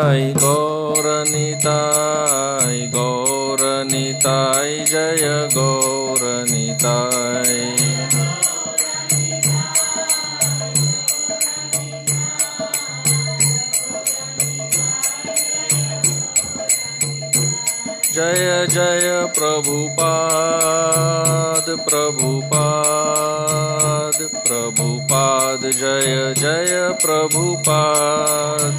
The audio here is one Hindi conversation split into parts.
गौरनिताय गौरनिताय जय गौरनिताय। जय जय प्रभुपाद प्रभुपाद प्रभुपाद जय जय प्रभुपाद।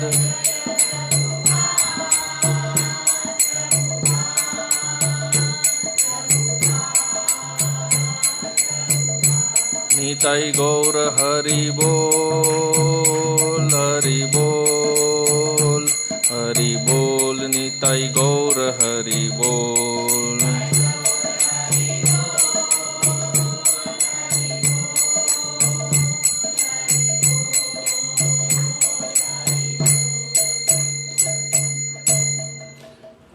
निताई गौर हरि बोल हरि बोल हरि बोल निताई गौर हरि बोल।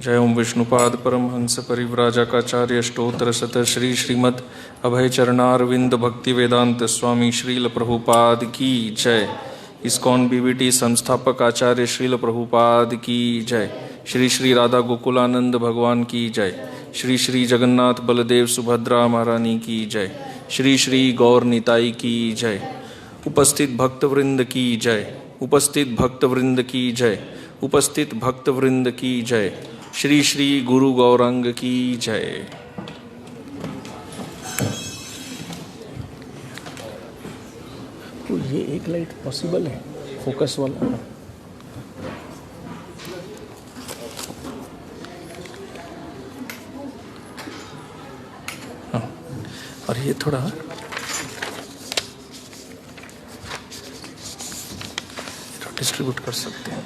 जय ओम विष्णुपाद परमहंस परिव्राजकाचार्य स्तोत्र सत श्री श्रीमद अभय चरणारविंद भक्ति वेदांत स्वामी श्रील प्रभुपाद की जय। इस्कॉन बीवीटी संस्थापक आचार्य श्रील प्रभुपाद की जय। श्री श्री राधा गोकुलानंद भगवान की जय। श्री श्री जगन्नाथ बलदेव सुभद्रा महारानी की जय। श्री श्री गौर निताई की जय। उपस्थित भक्तवृंद की जय। उपस्थित भक्तवृंद की जय। उपस्थित भक्तवृंद की जय। श्री श्री गुरु गौरांग की जय। तो ये एक लाइट पॉसिबल है फोकस वाला? हाँ, और ये थोड़ा डिस्ट्रीब्यूट कर सकते हैं।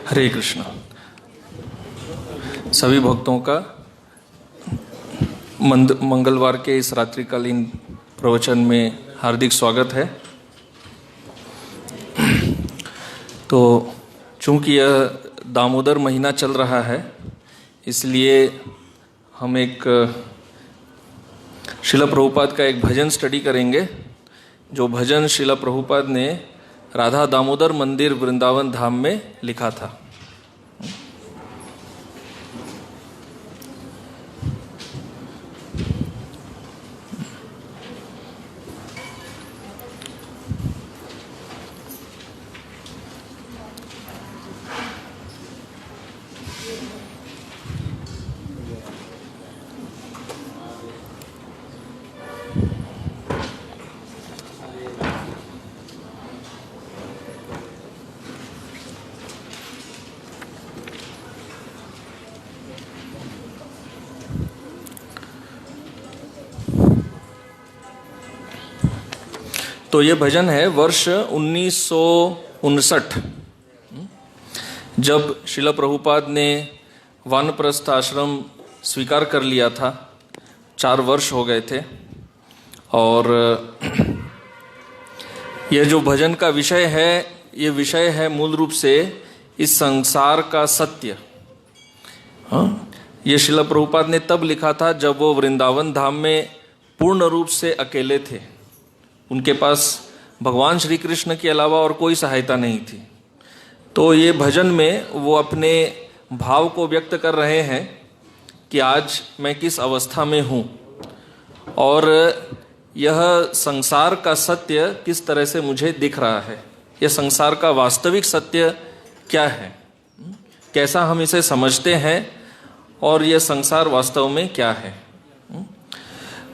हरे कृष्णा। सभी भक्तों का मंगलवार के इस रात्रिकालीन प्रवचन में हार्दिक स्वागत है। तो चूंकि यह दामोदर महीना चल रहा है, इसलिए हम एक श्रील प्रभुपाद का एक भजन स्टडी करेंगे, जो भजन श्रील प्रभुपाद ने राधा दामोदर मंदिर वृंदावन धाम में लिखा था। तो ये भजन है वर्ष 1959, जब श्रील प्रभुपाद ने वानप्रस्थ आश्रम स्वीकार कर लिया था। 4 वर्ष हो गए थे। और यह जो भजन का विषय है, ये विषय है मूल रूप से इस संसार का सत्य। ये श्रील प्रभुपाद ने तब लिखा था जब वो वृंदावन धाम में पूर्ण रूप से अकेले थे। उनके पास भगवान श्री कृष्ण के अलावा और कोई सहायता नहीं थी। तो ये भजन में वो अपने भाव को व्यक्त कर रहे हैं कि आज मैं किस अवस्था में हूँ और यह संसार का सत्य किस तरह से मुझे दिख रहा है। यह संसार का वास्तविक सत्य क्या है, कैसा हम इसे समझते हैं और यह संसार वास्तव में क्या है।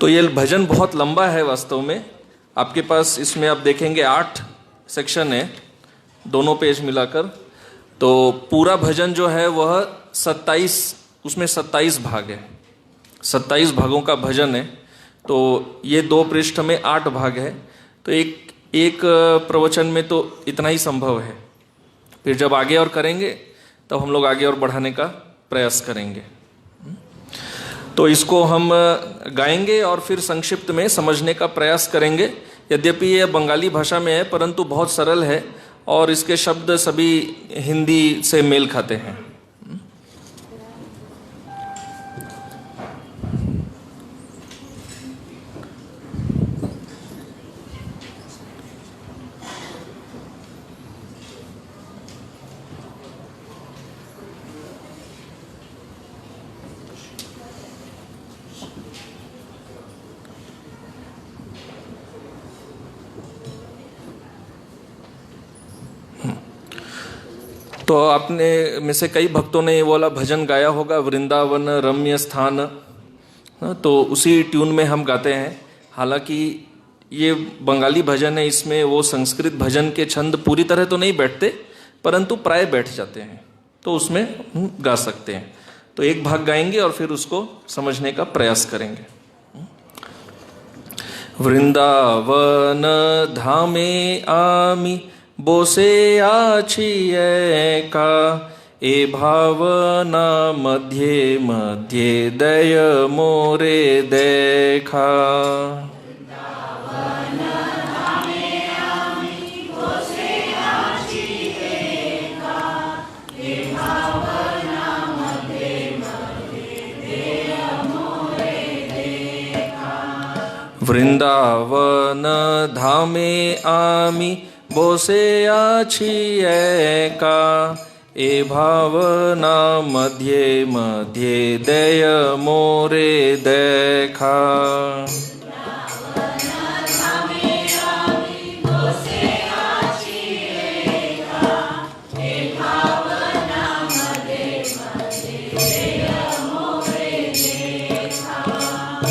तो यह भजन बहुत लंबा है वास्तव में। आपके पास इसमें आप देखेंगे 8 सेक्शन है, दोनों पेज मिलाकर। तो पूरा भजन जो है वह 27, उसमें 27 भाग है। 27 भागों का भजन है। तो ये 2 पृष्ठ में 8 भाग है। तो एक प्रवचन में तो इतना ही संभव है। फिर जब आगे और करेंगे तब हम लोग आगे और बढ़ाने का प्रयास करेंगे। तो इसको हम गाएंगे और फिर संक्षिप्त में समझने का प्रयास करेंगे। यद्यपि यह बंगाली भाषा में है, परंतु बहुत सरल है और इसके शब्द सभी हिंदी से मेल खाते हैं। तो आपने में से कई भक्तों ने ये वाला भजन गाया होगा, वृंदावन रम्य स्थान। तो उसी ट्यून में हम गाते हैं। हालांकि ये बंगाली भजन है, इसमें वो संस्कृत भजन के छंद पूरी तरह तो नहीं बैठते, परंतु प्राय बैठ जाते हैं, तो उसमें हम गा सकते हैं। तो एक भाग गाएंगे और फिर उसको समझने का प्रयास करेंगे। वृंदावन धामे आमी बोसे आछि एका, ए भावना मध्य मध्य दय मोरे देखा। वृंदावन धामे आमी बोसे आछि एका, ए भावना मध्य मध्य दय मोरे देखा।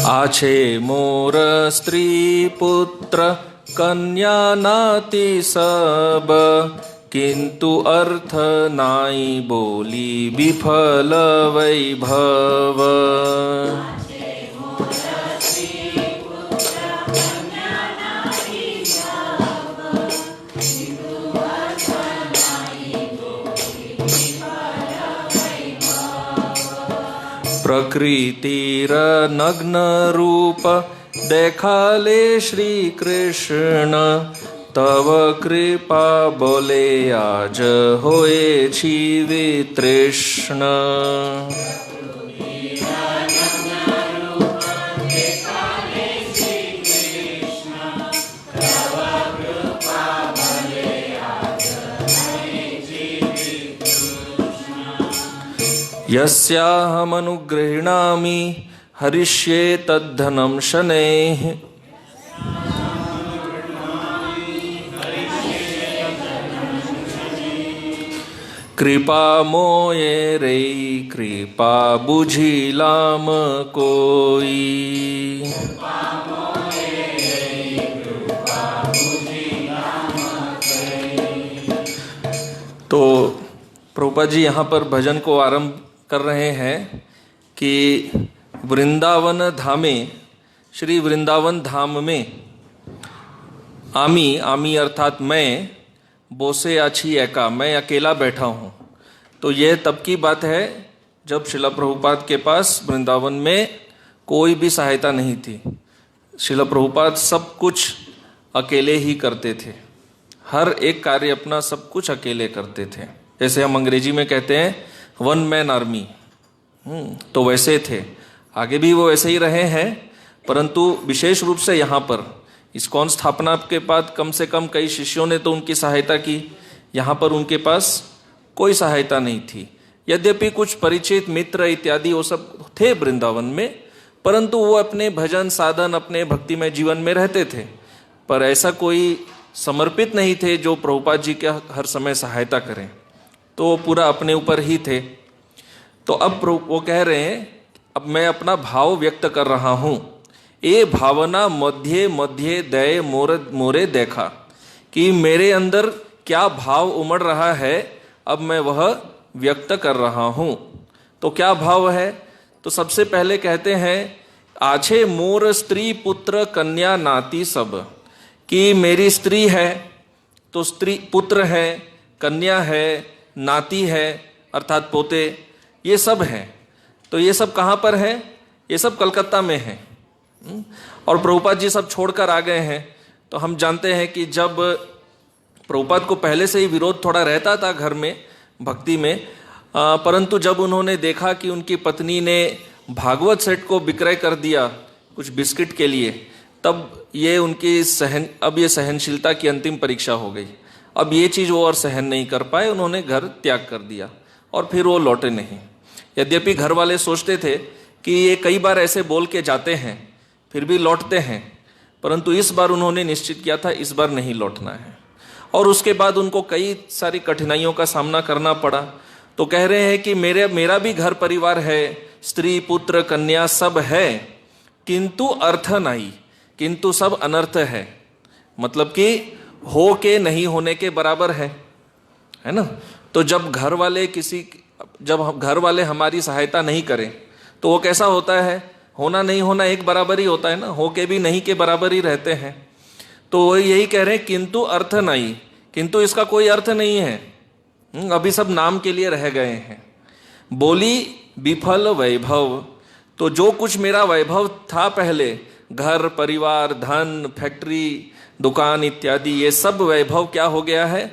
आछे मोर स्त्री पुत्र कन्या नाती सब, किंतु अर्थ नाई बोली विफल वैभव। प्रकृतिर नग्न रूप देखाले श्री कृष्ण, तव कृपा बोले आज होए छी वितृष्ण। यस्याहमनुगृह्णामि हरिष्ये तद्धनं शनैः। कृपा मोये रे कृपा बुझिलाम कोई। तो प्रभुपाद जी यहाँ पर भजन को आरंभ कर रहे हैं कि वृंदावन धामे, श्री वृंदावन धाम में आमी अर्थात मैं, बोसे आछि एका, मैं अकेला बैठा हूँ। तो यह तब की बात है जब श्रील प्रभुपाद के पास वृंदावन में कोई भी सहायता नहीं थी। श्रील प्रभुपाद सब कुछ अकेले ही करते थे, हर एक कार्य अपना सब कुछ अकेले करते थे। जैसे हम अंग्रेजी में कहते हैं वन मैन आर्मी, तो वैसे थे, आगे भी वो वैसे ही रहे हैं। परंतु विशेष रूप से यहाँ पर इस्कॉन स्थापना के बाद कम से कम कई शिष्यों ने तो उनकी सहायता की, यहाँ पर उनके पास कोई सहायता नहीं थी। यद्यपि कुछ परिचित मित्र इत्यादि वो सब थे वृंदावन में, परंतु वो अपने भजन साधन अपने भक्तिमय जीवन में रहते थे, पर ऐसा कोई समर्पित नहीं थे जो प्रभुपाद जी के हर समय सहायता करें। तो वो पूरा अपने ऊपर ही थे। तो अब वो कह रहे हैं अब मैं अपना भाव व्यक्त कर रहा हूँ। ए भावना मध्य मध्य दय मोरे देखा, कि मेरे अंदर क्या भाव उमड़ रहा है अब मैं वह व्यक्त कर रहा हूँ। तो क्या भाव है? तो सबसे पहले कहते हैं आछे मोर स्त्री पुत्र कन्या नाती सब, कि मेरी स्त्री है तो स्त्री पुत्र है, कन्या है, नाती है अर्थात पोते, ये सब हैं। तो ये सब कहाँ पर है? ये सब कलकत्ता में है। और प्रभुपाद जी सब छोड़कर आ गए हैं। तो हम जानते हैं कि जब प्रभुपाद को पहले से ही विरोध थोड़ा रहता था घर में भक्ति में, परंतु जब उन्होंने देखा कि उनकी पत्नी ने भागवत सेट को विक्रय कर दिया कुछ बिस्किट के लिए, तब ये उनकी अब ये सहनशीलता की अंतिम परीक्षा हो गई। अब ये चीज़ वो और सहन नहीं कर पाए, उन्होंने घर त्याग कर दिया और फिर वो लौटे नहीं। यद्यपि घर वाले सोचते थे कि ये कई बार ऐसे बोल के जाते हैं फिर भी लौटते हैं, परंतु इस बार उन्होंने निश्चित किया था इस बार नहीं लौटना है। और उसके बाद उनको कई सारी कठिनाइयों का सामना करना पड़ा। तो कह रहे हैं कि मेरा भी घर परिवार है, स्त्री पुत्र कन्या सब है, किंतु अर्थ नहीं, किंतु सब अनर्थ है, मतलब कि हो के नहीं होने के बराबर है ना। तो जब घर वाले हमारी सहायता नहीं करें तो वो कैसा होता है, होना नहीं होना एक बराबर ही होता है ना, हो के भी नहीं के बराबर ही रहते हैं। तो वो यही कह रहे हैं किंतु अर्थ नहीं, किंतु इसका कोई अर्थ नहीं है, अभी सब नाम के लिए रह गए हैं। बोली विफल वैभव, तो जो कुछ मेरा वैभव था पहले, घर परिवार धन फैक्ट्री दुकान इत्यादि, ये सब वैभव क्या हो गया है,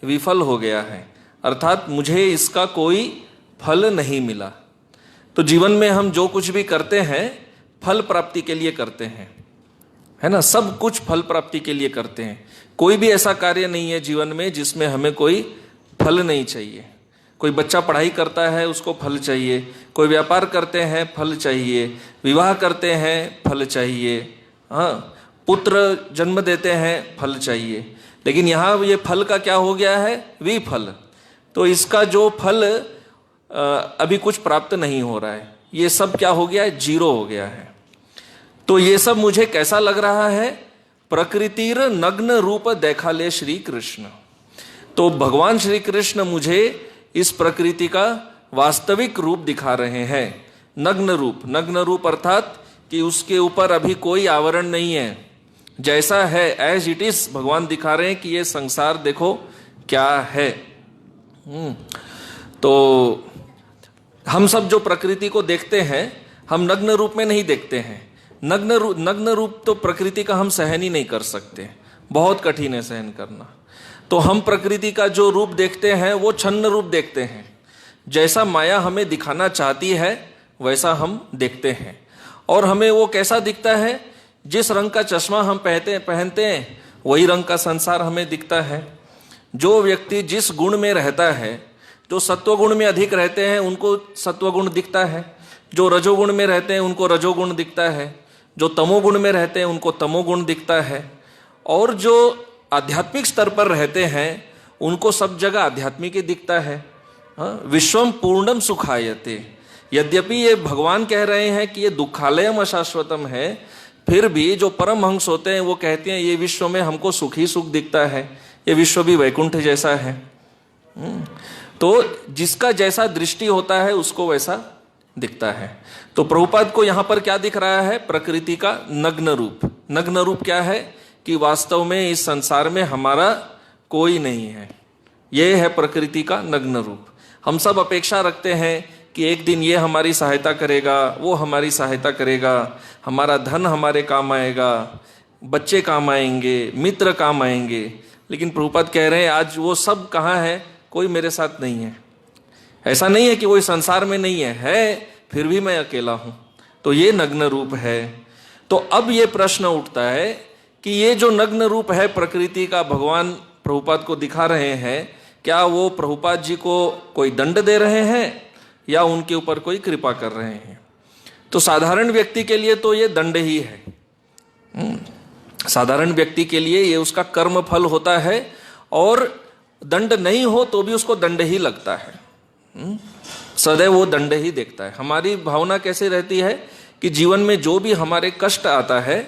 विफल हो गया है, अर्थात मुझे इसका कोई फल नहीं मिला। तो जीवन में हम जो कुछ भी करते हैं फल प्राप्ति के लिए करते हैं, है ना, सब कुछ फल प्राप्ति के लिए करते हैं। कोई भी ऐसा कार्य नहीं है जीवन में जिसमें हमें कोई फल नहीं चाहिए। कोई बच्चा पढ़ाई करता है उसको फल चाहिए, कोई व्यापार करते हैं फल चाहिए, विवाह करते हैं फल चाहिए, हाँ, पुत्र जन्म देते हैं फल चाहिए। लेकिन यहाँ ये फल का क्या हो गया है, विफल। तो इसका जो फल अभी कुछ प्राप्त नहीं हो रहा है, ये सब क्या हो गया है, जीरो हो गया है। तो ये सब मुझे कैसा लग रहा है, प्रकृतिर नग्न रूप देखा ले श्री कृष्ण। तो भगवान श्री कृष्ण मुझे इस प्रकृति का वास्तविक रूप दिखा रहे हैं। नग्न रूप, नग्न रूप अर्थात कि उसके ऊपर अभी कोई आवरण नहीं है, जैसा है एज इट इज भगवान दिखा रहे हैं कि ये संसार देखो क्या है। तो हम सब जो प्रकृति को देखते हैं हम नग्न रूप में नहीं देखते हैं। नग्न रूप तो प्रकृति का हम सहन ही नहीं कर सकते, बहुत कठिन है सहन करना। तो हम प्रकृति का जो रूप देखते हैं वो छन्न रूप देखते हैं, जैसा माया हमें दिखाना चाहती है वैसा हम देखते हैं। और हमें वो कैसा दिखता है, जिस रंग का चश्मा हम पहनते हैं वही रंग का संसार हमें दिखता है। जो व्यक्ति जिस गुण में रहता है, जो सत्वगुण में अधिक रहते हैं उनको सत्वगुण दिखता है, जो रजोगुण में रहते हैं उनको रजोगुण दिखता है, जो तमोगुण में रहते हैं उनको तमोगुण दिखता है, और जो आध्यात्मिक स्तर पर रहते हैं उनको सब जगह आध्यात्मिक ही दिखता है। विश्वम पूर्णम सुखायते, यद्यपि ये भगवान कह रहे हैं कि ये दुखालयम अशाश्वतम है, फिर भी जो परमहंस होते हैं वो कहते हैं ये विश्व में हमको सुख ही सुख दिखता है, ये विश्व भी वैकुंठ जैसा है। तो जिसका जैसा दृष्टि होता है उसको वैसा दिखता है। तो प्रभुपाद को यहाँ पर क्या दिख रहा है, प्रकृति का नग्न रूप। नग्न रूप क्या है कि वास्तव में इस संसार में हमारा कोई नहीं है, ये है प्रकृति का नग्न रूप। हम सब अपेक्षा रखते हैं कि एक दिन ये हमारी सहायता करेगा, वो हमारी सहायता करेगा, हमारा धन हमारे काम आएगा, बच्चे काम आएंगे, मित्र काम आएंगे। लेकिन प्रभुपाद कह रहे हैं आज वो सब कहाँ है, कोई मेरे साथ नहीं है। ऐसा नहीं है कि कोई संसार में नहीं है, फिर भी मैं अकेला हूं। तो ये नग्न रूप है। तो अब ये प्रश्न उठता है कि ये जो नग्न रूप है प्रकृति का भगवान प्रभुपाद को दिखा रहे हैं, क्या वो प्रभुपाद जी को कोई दंड दे रहे हैं या उनके ऊपर कोई कृपा कर रहे हैं? तो साधारण व्यक्ति के लिए तो ये दंड ही है। साधारण व्यक्ति के लिए ये उसका कर्म फल होता है, और दंड नहीं हो तो भी उसको दंड ही लगता है। सदैव वो दंड ही देखता है। हमारी भावना कैसे रहती है कि जीवन में जो भी हमारे कष्ट आता है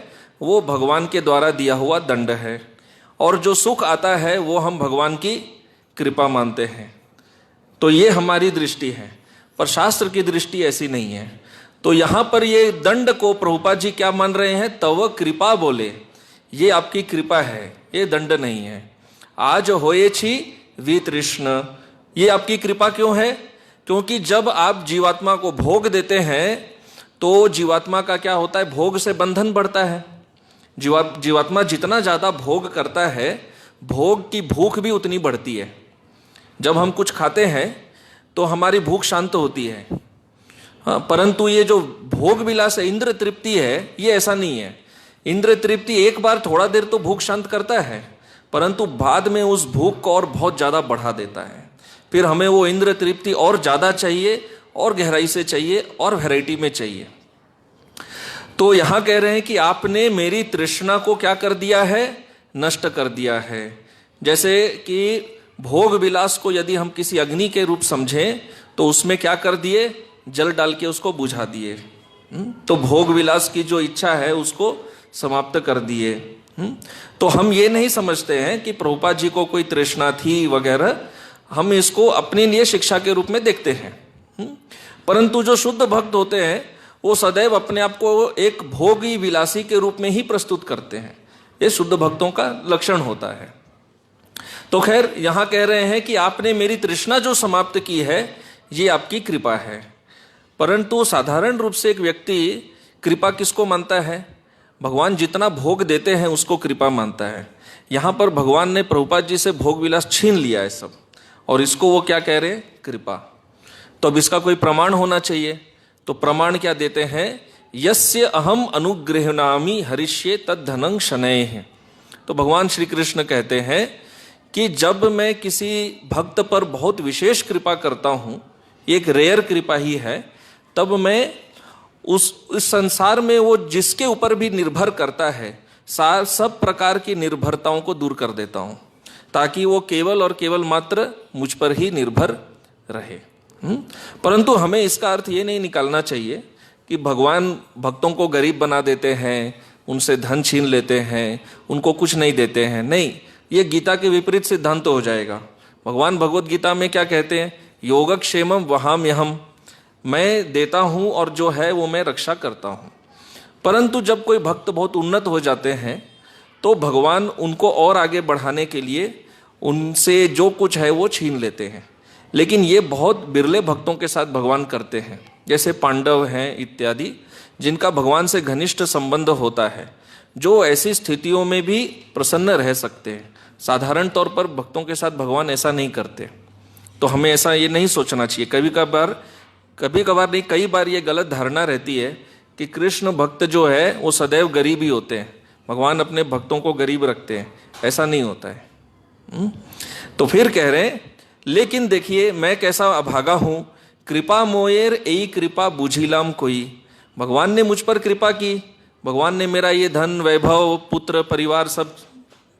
वो भगवान के द्वारा दिया हुआ दंड है, और जो सुख आता है वो हम भगवान की कृपा मानते हैं। तो ये हमारी दृष्टि है, पर शास्त्र की दृष्टि ऐसी नहीं है। तो यहाँ पर ये दंड को प्रभुपाद जी क्या मान रहे हैं, तव कृपा बोले, ये आपकी कृपा है, ये दंड नहीं है। आज होए छी वितृष्ण, ये आपकी कृपा क्यों है? क्योंकि जब आप जीवात्मा को भोग देते हैं तो जीवात्मा का क्या होता है, भोग से बंधन बढ़ता है। जीवात्मा जितना ज्यादा भोग करता है, भोग की भूख भी उतनी बढ़ती है। जब हम कुछ खाते हैं तो हमारी भूख शांत होती है। हाँ, परंतु ये जो भोग विलास है, इंद्र तृप्ति है, ये ऐसा नहीं है। इंद्र तृप्ति एक बार थोड़ा देर तो भूख शांत करता है, परंतु बाद में उस भूख को और बहुत ज्यादा बढ़ा देता है। फिर हमें वो इंद्र तृप्ति और ज्यादा चाहिए, और गहराई से चाहिए, और वैरायटी में चाहिए। तो यहां कह रहे हैं कि आपने मेरी तृष्णा को क्या कर दिया है, नष्ट कर दिया है। जैसे कि भोग विलास को यदि हम किसी अग्नि के रूप समझें तो उसमें क्या कर दिए, जल डाल के उसको बुझा दिए। तो भोग विलास की जो इच्छा है उसको समाप्त कर दिए। तो हम ये नहीं समझते हैं कि प्रभुपाद जी को कोई तृष्णा थी वगैरह, हम इसको अपने लिए शिक्षा के रूप में देखते हैं। परंतु जो शुद्ध भक्त होते हैं वो सदैव अपने आप को एक भोगी विलासी के रूप में ही प्रस्तुत करते हैं। ये शुद्ध भक्तों का लक्षण होता है। तो खैर यहां कह रहे हैं कि आपने मेरी तृष्णा जो समाप्त की है ये आपकी कृपा है। परंतु साधारण रूप से एक व्यक्ति कृपा किसको मानता है? भगवान जितना भोग देते हैं उसको कृपा मानता है। यहां पर भगवान ने प्रभुपाद जी से भोग विलास छीन लिया है सब, और इसको वो क्या कह रहे हैं? कृपा। तो अब इसका कोई प्रमाण होना चाहिए। तो प्रमाण क्या देते हैं? यस्य अहम अनुगृह्णामि हरिष्ये तद धनं शनैः। तो भगवान श्री कृष्ण कहते हैं कि जब मैं किसी भक्त पर बहुत विशेष कृपा करता हूं, एक रेयर कृपा ही है, तब मैं उस संसार में वो जिसके ऊपर भी निर्भर करता है सब प्रकार की निर्भरताओं को दूर कर देता हूं, ताकि वो केवल और केवल मात्र मुझ पर ही निर्भर रहे। परंतु हमें इसका अर्थ ये नहीं निकालना चाहिए कि भगवान भक्तों को गरीब बना देते हैं, उनसे धन छीन लेते हैं, उनको कुछ नहीं देते हैं। नहीं, ये गीता के विपरीत सिद्धांत हो जाएगा। भगवान भगवत गीता में क्या कहते हैं? योगक्षेमम वहाम्यहम्, मैं देता हूं और जो है वो मैं रक्षा करता हूं। परंतु जब कोई भक्त बहुत उन्नत हो जाते हैं तो भगवान उनको और आगे बढ़ाने के लिए उनसे जो कुछ है वो छीन लेते हैं। लेकिन ये बहुत बिरले भक्तों के साथ भगवान करते हैं, जैसे पांडव हैं इत्यादि, जिनका भगवान से घनिष्ठ संबंध होता है, जो ऐसी स्थितियों में भी प्रसन्न रह सकते हैं। साधारण तौर पर भक्तों के साथ भगवान ऐसा नहीं करते। तो हमें ऐसा ये नहीं सोचना चाहिए। कभी कभार नहीं, कई बार ये गलत धारणा रहती है कि कृष्ण भक्त जो है वो सदैव गरीब ही होते हैं, भगवान अपने भक्तों को गरीब रखते हैं। ऐसा नहीं होता है। तो फिर कह रहे हैं, लेकिन देखिए मैं कैसा अभागा हूं, कृपा मोयर एई कृपा बुझिलाम कोई। भगवान ने मुझ पर कृपा की, भगवान ने मेरा ये धन वैभव पुत्र परिवार सब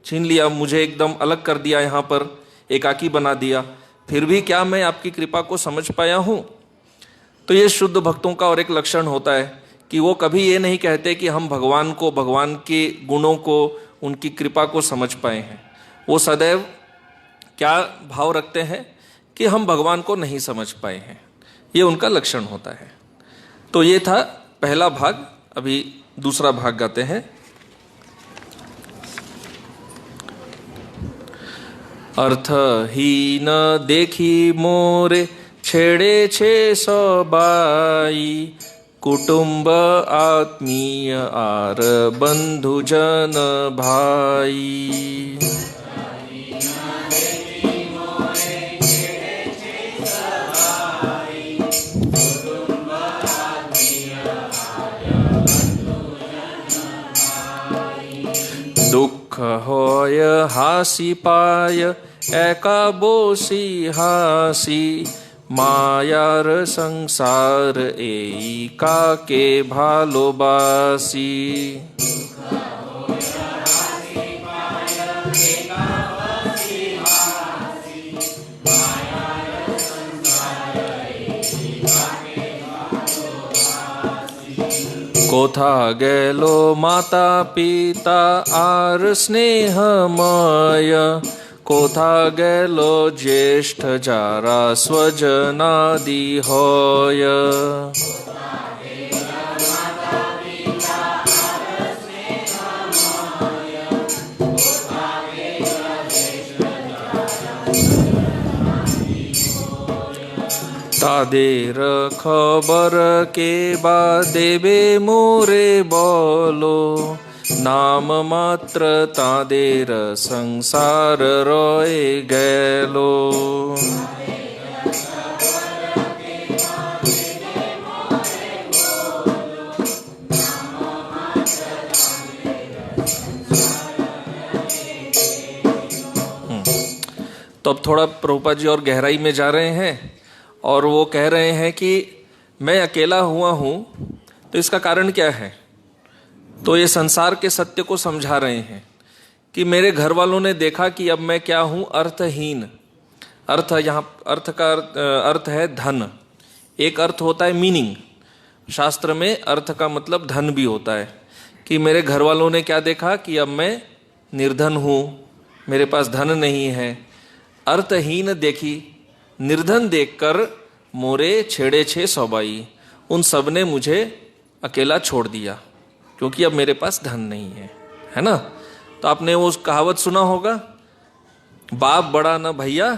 छीन लिया, मुझे एकदम अलग कर दिया, यहाँ पर एकाकी बना दिया, फिर भी क्या मैं आपकी कृपा को समझ पाया हूँ? तो ये शुद्ध भक्तों का और एक लक्षण होता है कि वो कभी ये नहीं कहते कि हम भगवान को, भगवान के गुणों को, उनकी कृपा को समझ पाए हैं। वो सदैव क्या भाव रखते हैं कि हम भगवान को नहीं समझ पाए हैं। ये उनका लक्षण होता है। तो ये था पहला भाग। अभी दूसरा भाग गाते हैं। अर्थहीन देखी मोरे छेड़े छे सबाई, कुटुंब आत्मीय आर बंधुजन भाई। दुख होय हासी पाय एका बोसी हासी, मायार संसार एई काके भालोबासी। कोथा गेलो माता पिता आर स्नेहमय, कोथा गेलो ज्येष्ठ जारा स्वजनादि होय। तादेर खबर के बाद देवे मोरे बोलो, नाम मात्र तादेर संसार रोए गेलो। तो अब थोड़ा प्रभुपाद जी और गहराई में जा रहे हैं और वो कह रहे हैं कि मैं अकेला हुआ हूं, तो इसका कारण क्या है? तो ये संसार के सत्य को समझा रहे हैं कि मेरे घर वालों ने देखा कि अब मैं क्या हूं, अर्थहीन। अर्थ, यहाँ अर्थ का अर्थ है धन। एक अर्थ होता है मीनिंग, शास्त्र में अर्थ का मतलब धन भी होता है। कि मेरे घर वालों ने क्या देखा कि अब मैं निर्धन हूँ, मेरे पास धन नहीं है। अर्थहीन देखी, निर्धन देखकर मोरे छेड़े छे सौबाई, उन सब ने मुझे अकेला छोड़ दिया क्योंकि अब मेरे पास धन नहीं है ना। तो आपने वो कहावत सुना होगा, बाप बड़ा ना भैया,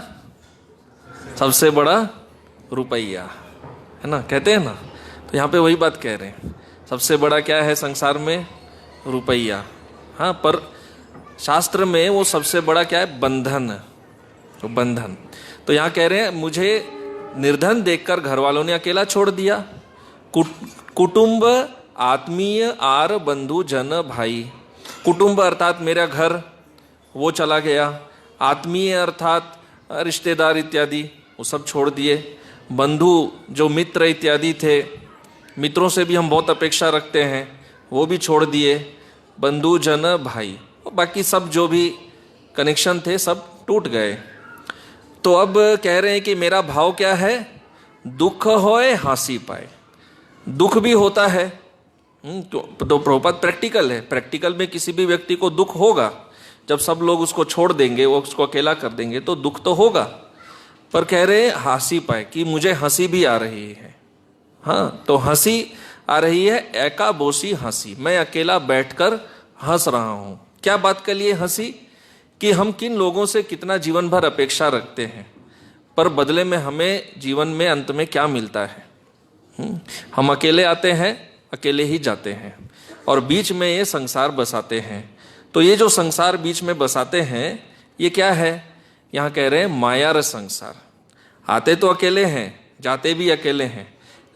सबसे बड़ा रुपया, है ना, कहते हैं ना। तो यहाँ पे वही बात कह रहे हैं, सबसे बड़ा क्या है संसार में, रुपया। हाँ, पर शास्त्र में वो सबसे बड़ा क्या है, बंधन। तो बंधन, तो यहाँ कह रहे हैं मुझे निर्धन देखकर घर वालों ने अकेला छोड़ दिया। कुटुंब आत्मीय आर बंधु जन भाई, कुटुंब अर्थात मेरा घर वो चला गया, आत्मीय अर्थात रिश्तेदार इत्यादि वो सब छोड़ दिए, बंधु जो मित्र इत्यादि थे, मित्रों से भी हम बहुत अपेक्षा रखते हैं, वो भी छोड़ दिए, बंधु जन भाई, बाकी सब जो भी कनेक्शन थे सब टूट गए। तो अब कह रहे हैं कि मेरा भाव क्या है, दुख होए हंसी पाए। दुख भी होता है, तो प्रभुपाद प्रैक्टिकल है, प्रैक्टिकल में किसी भी व्यक्ति को दुख होगा। जब सब लोग उसको छोड़ देंगे, वो उसको अकेला कर देंगे तो दुख तो होगा। पर कह रहे हैं हंसी पाए, कि मुझे हंसी भी आ रही है। हाँ, तो हंसी आ रही है, एका बोसी हंसी, मैं अकेला बैठकर हंस रहा हूं। क्या बात के लिए हंसी, कि हम किन लोगों से कितना जीवन भर अपेक्षा रखते हैं, पर बदले में हमें जीवन में अंत में क्या मिलता है। हम अकेले आते हैं, अकेले ही जाते हैं, और बीच में ये संसार बसाते हैं। तो ये जो संसार बीच में बसाते हैं, ये क्या है, यहाँ कह रहे हैं माया रस संसार। आते तो अकेले हैं, जाते भी अकेले हैं,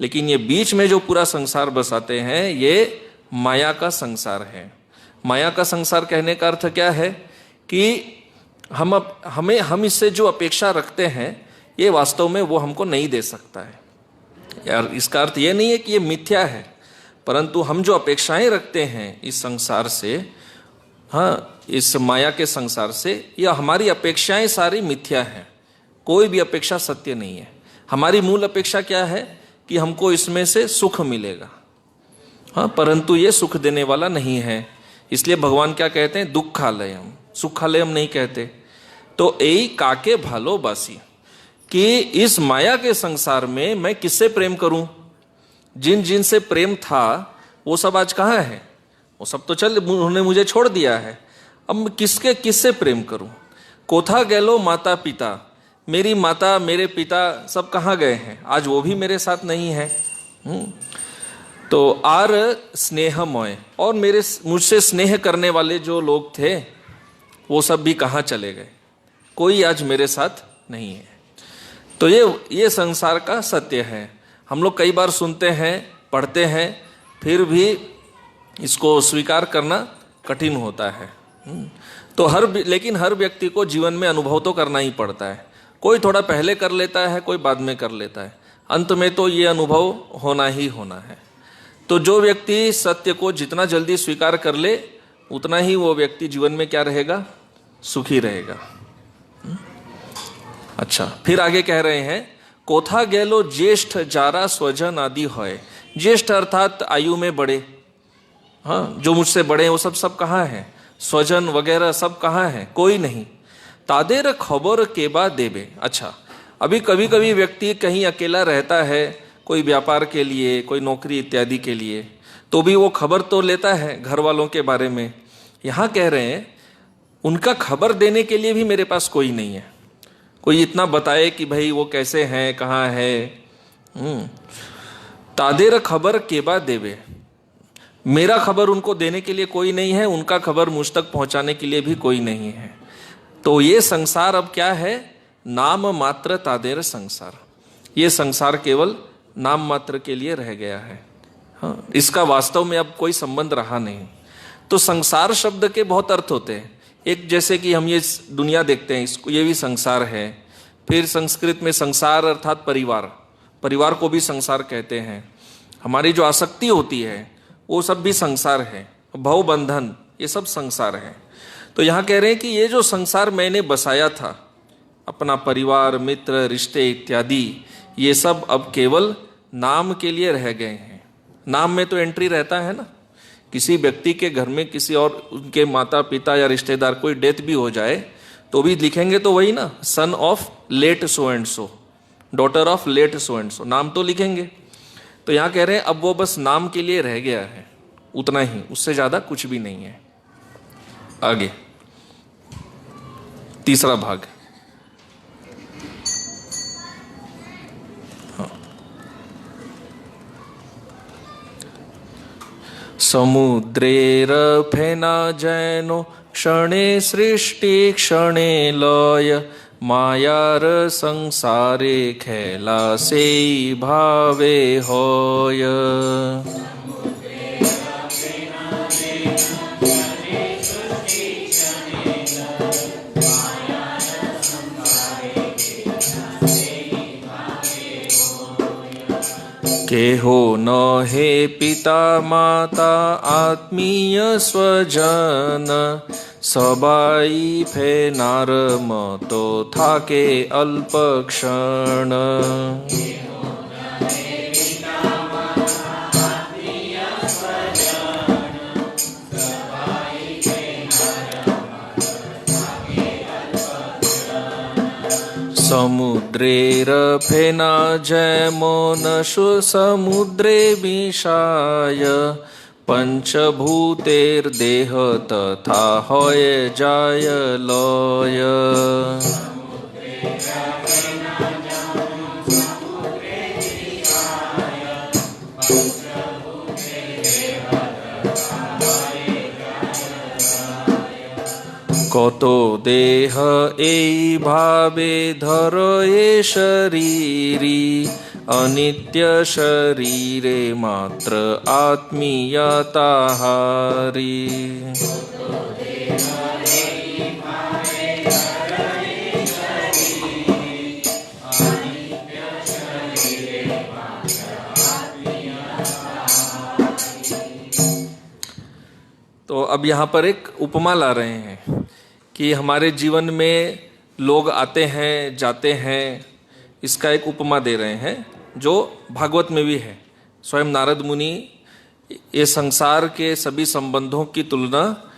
लेकिन ये बीच में जो पूरा संसार बसाते हैं, ये माया का संसार है। माया का संसार कहने का अर्थ क्या है, कि हम इससे जो अपेक्षा रखते हैं, ये वास्तव में वो हमको नहीं दे सकता है। यार, इसका अर्थ ये नहीं है कि ये मिथ्या है, परंतु हम जो अपेक्षाएं रखते हैं इस संसार से, हाँ, इस माया के संसार से, यह हमारी अपेक्षाएं सारी मिथ्या हैं। कोई भी अपेक्षा सत्य नहीं है। हमारी मूल अपेक्षा क्या है, कि हमको इसमें से सुख मिलेगा। हाँ, परंतु ये सुख देने वाला नहीं है। इसलिए भगवान क्या कहते हैं, दुखालयम, सुखालयम नहीं कहते। तो यही काके भालो बासी, कि इस माया के संसार में मैं किससे प्रेम करूं। जिन जिन से प्रेम था वो सब आज कहाँ है, वो सब तो चल, उन्होंने मुझे छोड़ दिया है। अब किससे प्रेम करूं। कोथा गैलो माता पिता, मेरी माता मेरे पिता सब कहाँ गए हैं, आज वो भी मेरे साथ नहीं है। तो आर स्नेहमय, और मुझसे स्नेह करने वाले जो लोग थे वो सब भी कहाँ चले गए, कोई आज मेरे साथ नहीं है। तो ये संसार का सत्य है। हम लोग कई बार सुनते हैं, पढ़ते हैं, फिर भी इसको स्वीकार करना कठिन होता है। तो लेकिन हर व्यक्ति को जीवन में अनुभव तो करना ही पड़ता है। कोई थोड़ा पहले कर लेता है, कोई बाद में कर लेता है, अंत में तो ये अनुभव होना ही होना है। तो जो व्यक्ति सत्य को जितना जल्दी स्वीकार कर ले, उतना ही वो व्यक्ति जीवन में क्या रहेगा, सुखी रहेगा। अच्छा, फिर आगे कह रहे हैं, कोथा गैलो ज्येष्ठ जारा स्वजन आदि होय। ज्येष्ठ अर्थात आयु में बड़े, हाँ, जो मुझसे बड़े हैं वो सब कहाँ हैं, स्वजन वगैरह सब कहाँ हैं, कोई नहीं। तादेर खबर केबा देबे। अच्छा, अभी कभी कभी व्यक्ति कहीं अकेला रहता है, कोई व्यापार के लिए, कोई नौकरी इत्यादि के लिए, तो भी वो खबर तो लेता है घर वालों के बारे में। यहाँ कह रहे हैं उनका खबर देने के लिए भी मेरे पास कोई नहीं है, कोई इतना बताए कि भाई वो कैसे हैं, कहाँ है। तादेर खबर केबा देवे, मेरा खबर उनको देने के लिए कोई नहीं है, उनका खबर मुझ तक पहुंचाने के लिए भी कोई नहीं है। तो ये संसार अब क्या है, नाम मात्र तादेर संसार। ये संसार केवल नाम मात्र के लिए रह गया है। हाँ, इसका वास्तव में अब कोई संबंध रहा नहीं। तो संसार शब्द के बहुत अर्थ होते हैं। एक जैसे कि हम ये दुनिया देखते हैं, इसको ये भी संसार है। फिर संस्कृत में संसार अर्थात परिवार, परिवार को भी संसार कहते हैं। हमारी जो आसक्ति होती है वो सब भी संसार है। भव बंधन, ये सब संसार है। तो यहां कह रहे हैं कि ये जो संसार मैंने बसाया था, अपना परिवार, मित्र, रिश्ते इत्यादि, ये सब अब केवल नाम के लिए रह गए हैं। नाम में तो एंट्री रहता है ना, किसी व्यक्ति के घर में किसी और उनके माता पिता या रिश्तेदार कोई डेथ भी हो जाए तो भी लिखेंगे तो वही ना, son of late so and so, daughter of late so and so, नाम तो लिखेंगे। तो यहां कह रहे हैं अब वो बस नाम के लिए रह गया है, उतना ही, उससे ज्यादा कुछ भी नहीं है। आगे तीसरा भाग, समुद्रेरफेना जैनो क्षणे सृष्टि क्षणे लय, मायार संसारे खेला से भावे होय। केहो न हे पिता माता आत्मीय स्वजन, सबाई फेनार मतो थाके अल्प क्षण। समुद्रेरफेना जैमो नशु समुद्रे विषाय, पंचभूतेर्देह तथा होय जाय लय। कतो देह ए भावे धरो ए शरीरी, अनित्य शरीरे मात्र आत्मीयताहारी। तो अब यहाँ पर एक उपमा ला रहे हैं कि हमारे जीवन में लोग आते हैं जाते हैं, इसका एक उपमा दे रहे हैं जो भागवत में भी है। स्वयं नारद मुनि ये संसार के सभी संबंधों की तुलना,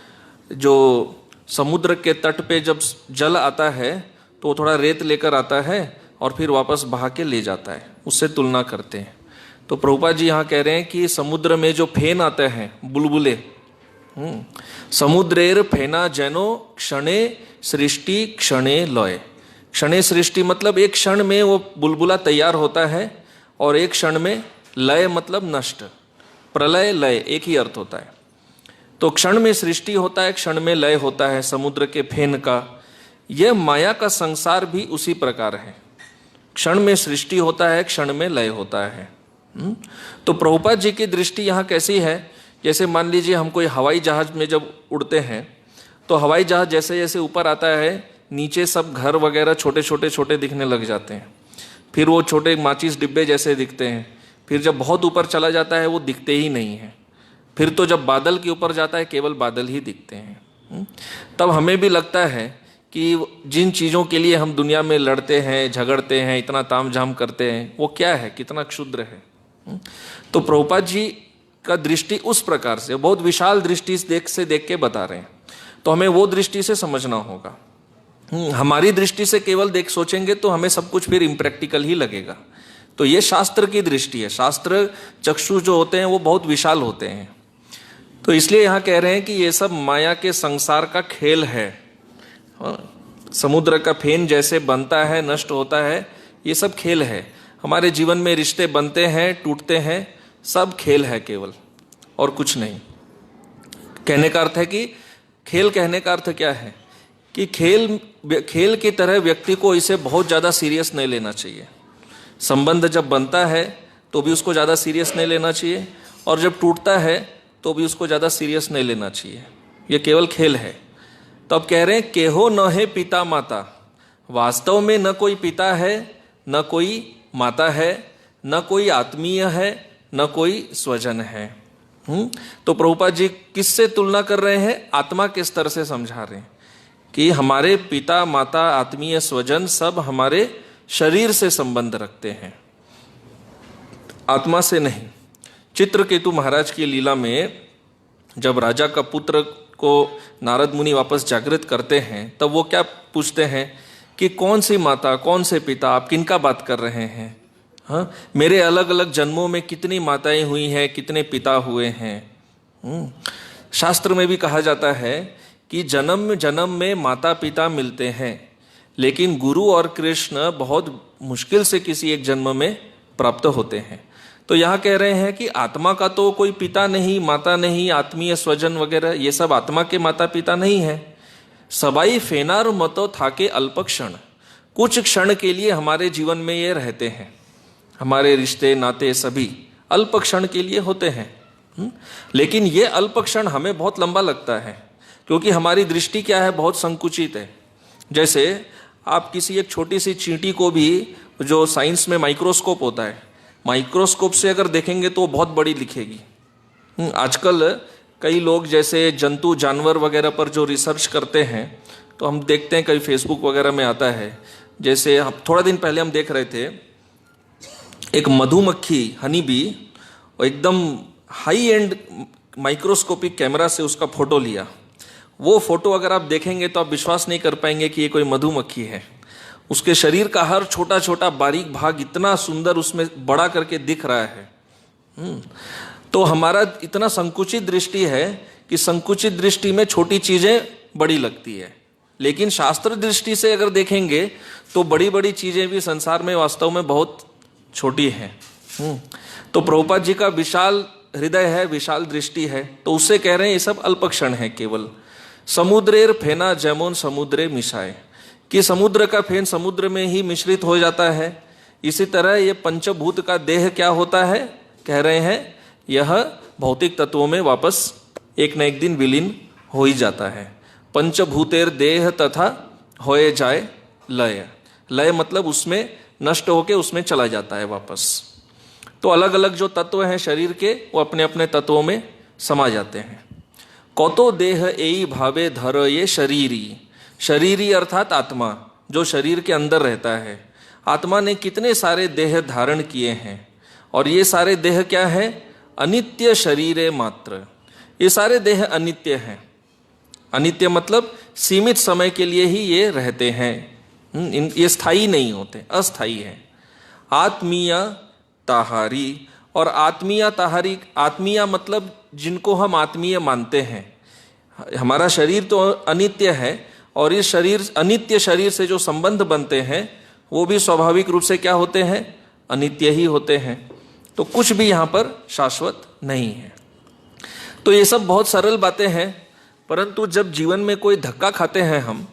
जो समुद्र के तट पे जब जल आता है तो वो थोड़ा रेत लेकर आता है और फिर वापस बहा के ले जाता है, उससे तुलना करते हैं। तो प्रभुपाद जी यहाँ कह रहे हैं कि समुद्र में जो फेन आते हैं, बुलबुले, समुद्रेर फेना जैनो क्षणे सृष्टि क्षणे लय। क्षणे सृष्टि मतलब एक क्षण में वो बुलबुला तैयार होता है, और एक क्षण में लय मतलब नष्ट, प्रलय लय एक ही अर्थ होता है। तो क्षण में सृष्टि होता है, क्षण में लय होता है समुद्र के फेन का। यह माया का संसार भी उसी प्रकार है, क्षण में सृष्टि होता है, क्षण में लय होता है। तो प्रभुपाद जी की दृष्टि यहाँ कैसी है, जैसे मान लीजिए हम कोई हवाई जहाज में जब उड़ते हैं तो हवाई जहाज जैसे जैसे ऊपर आता है नीचे सब घर वगैरह छोटे छोटे दिखने लग जाते हैं, फिर वो छोटे माचिस डिब्बे जैसे दिखते हैं, फिर जब बहुत ऊपर चला जाता है वो दिखते ही नहीं हैं, फिर तो जब बादल के ऊपर जाता है केवल बादल ही दिखते हैं। तब हमें भी लगता है कि जिन चीज़ों के लिए हम दुनिया में लड़ते हैं, झगड़ते हैं, इतना तामझाम करते हैं, वो क्या है, कितना क्षुद्र है। तो प्रभुपाद जी का दृष्टि उस प्रकार से, बहुत विशाल दृष्टि से देख के बता रहे हैं, तो हमें वो दृष्टि से समझना होगा। हमारी दृष्टि से केवल सोचेंगे तो हमें सब कुछ फिर इम्प्रैक्टिकल ही लगेगा। तो ये शास्त्र की दृष्टि है, शास्त्र चक्षु जो होते हैं वो बहुत विशाल होते हैं। तो इसलिए यहाँ कह रहे हैं कि ये सब माया के संसार का खेल है। समुद्र का फेन जैसे बनता है, नष्ट होता है, ये सब खेल है। हमारे जीवन में रिश्ते बनते हैं, टूटते हैं, सब खेल है केवल, और कुछ नहीं। कहने का अर्थ है कि खेल, कहने का अर्थ क्या है कि खेल की तरह व्यक्ति को इसे बहुत ज़्यादा सीरियस नहीं लेना चाहिए। संबंध जब बनता है तो भी उसको ज़्यादा सीरियस नहीं लेना चाहिए, और जब टूटता है तो भी उसको ज़्यादा सीरियस नहीं लेना चाहिए। ये केवल खेल है। तो अब कह रहे हैं केहो न है पिता माता, वास्तव में न कोई पिता है, न कोई माता है, न कोई आत्मीय है, न कोई स्वजन है। तो प्रभुपाद जी किससे तुलना कर रहे हैं? आत्मा के स्तर से समझा रहे हैं कि हमारे पिता माता आत्मीय स्वजन सब हमारे शरीर से संबंध रखते हैं, आत्मा से नहीं। चित्रकेतु महाराज की लीला में जब राजा का पुत्र को नारद मुनि वापस जागृत करते हैं तब वो क्या पूछते हैं कि कौन सी माता कौन से पिता, आप किनका बात कर रहे हैं? हाँ, मेरे अलग अलग जन्मों में कितनी माताएं हुई हैं, कितने पिता हुए हैं। शास्त्र में भी कहा जाता है कि जन्म जन्म में माता पिता मिलते हैं, लेकिन गुरु और कृष्ण बहुत मुश्किल से किसी एक जन्म में प्राप्त होते हैं। तो यहाँ कह रहे हैं कि आत्मा का तो कोई पिता नहीं, माता नहीं, आत्मीय स्वजन वगैरह ये सब आत्मा के माता पिता नहीं है। सबाई फेनार मतो थाके अल्प क्षण, कुछ क्षण के लिए हमारे जीवन में ये रहते हैं। हमारे रिश्ते नाते सभी अल्प क्षण के लिए होते हैं, लेकिन ये अल्प क्षण हमें बहुत लंबा लगता है, क्योंकि हमारी दृष्टि क्या है, बहुत संकुचित है। जैसे आप किसी एक छोटी सी चींटी को भी, जो साइंस में माइक्रोस्कोप होता है, माइक्रोस्कोप से अगर देखेंगे तो बहुत बड़ी दिखेगी। आजकल कई लोग जैसे जंतु जानवर वगैरह पर जो रिसर्च करते हैं, तो हम देखते हैं कई फेसबुक वगैरह में आता है। जैसे थोड़ा दिन पहले हम देख रहे थे, एक मधुमक्खी हनी बी एकदम हाई एंड माइक्रोस्कोपिक कैमरा से उसका फोटो लिया। वो फोटो अगर आप देखेंगे तो आप विश्वास नहीं कर पाएंगे कि ये कोई मधुमक्खी है। उसके शरीर का हर छोटा छोटा बारीक भाग इतना सुंदर उसमें बड़ा करके दिख रहा है। तो हमारा इतना संकुचित दृष्टि है कि संकुचित दृष्टि में छोटी चीजें बड़ी लगती है, लेकिन शास्त्र दृष्टि से अगर देखेंगे तो बड़ी बड़ी चीजें भी संसार में वास्तव में बहुत छोटी हैं। तो प्रभुपाद जी का विशाल हृदय है, विशाल दृष्टि है, तो उससे कह रहे हैं ये सब अल्पक्षण है केवल। समुद्रेर फेना जैमोन समुद्रे मिशाए, कि समुद्र का फेन समुद्र में ही मिश्रित हो जाता है, इसी तरह ये पंचभूत का देह क्या होता है, कह रहे हैं यह भौतिक तत्वों में वापस एक न एक दिन विलीन हो ही जाता है। पंचभूतेर देह तथा होए जाए लय, लय मतलब उसमें नष्ट होके उसमें चला जाता है वापस। तो अलग अलग जो तत्व हैं शरीर के, वो अपने अपने तत्वों में समा जाते हैं। कौतो देह एई भावे धर ये शरीरी, शरीरी अर्थात आत्मा, जो शरीर के अंदर रहता है। आत्मा ने कितने सारे देह धारण किए हैं, और ये सारे देह क्या है, अनित्य शरीरे मात्र। ये सारे देह अनित्य हैं। अनित्य मतलब सीमित समय के लिए ही ये रहते हैं, ये स्थायी नहीं होते, अस्थायी है। आत्मीय ताहारी, और आत्मीय ताहारी, आत्मीय मतलब जिनको हम आत्मीय मानते हैं। हमारा शरीर तो अनित्य है, और इस शरीर अनित्य शरीर से जो संबंध बनते हैं वो भी स्वाभाविक रूप से क्या होते हैं, अनित्य ही होते हैं। तो कुछ भी यहाँ पर शाश्वत नहीं है। तो ये सब बहुत सरल बातें हैं, परंतु जब जीवन में कोई धक्का खाते हैं हम,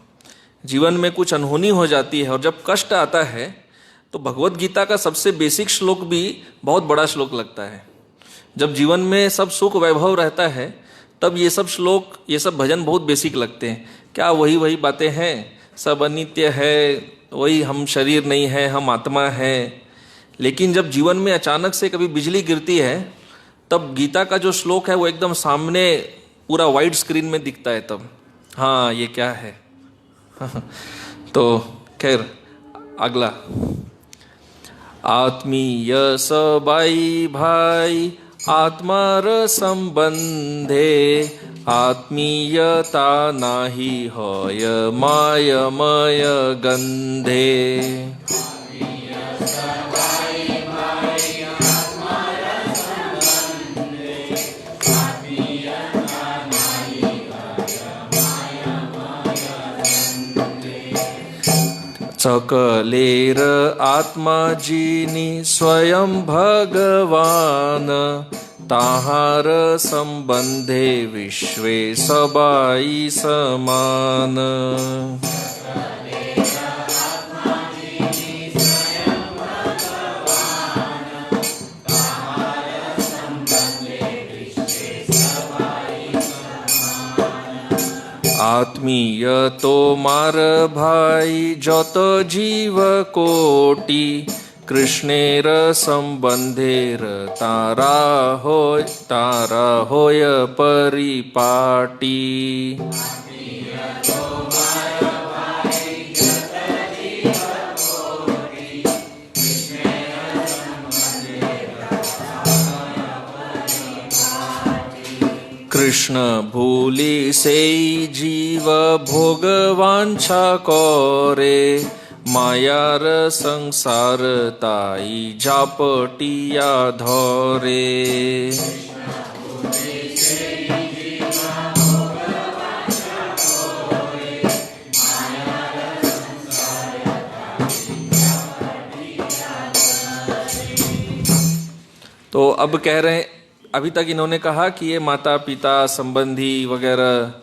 जीवन में कुछ अनहोनी हो जाती है और जब कष्ट आता है, तो भगवत गीता का सबसे बेसिक श्लोक भी बहुत बड़ा श्लोक लगता है। जब जीवन में सब सुख वैभव रहता है तब ये सब श्लोक, ये सब भजन बहुत बेसिक लगते हैं। क्या वही बातें हैं, सब अनित्य है, वही हम शरीर नहीं है, हम आत्मा है। लेकिन जब जीवन में अचानक से कभी बिजली गिरती है, तब गीता का जो श्लोक है वो एकदम सामने पूरा वाइड स्क्रीन में दिखता है। तब हाँ, ये क्या है। तो खैर अगला, आत्मीय सबाई भाई आत्मार संबंधे, आत्मीयता नाही होय मायमय गंधे। सकलेर आत्मा जीनी स्वयं भगवान, ताहार संबंधे विश्वे सबाई समान। आत्मीय तो मार भाई जत जीव कोटि, कृष्णेर संबंधेर तारा होय परिपाटी। कृष्ण भूली से जीव भोगवांछा करे, मायार संसार ताई झापटिया धरे। तो अब कह रहे हैं, अभी तक इन्होंने कहा कि ये माता पिता संबंधी वगैरह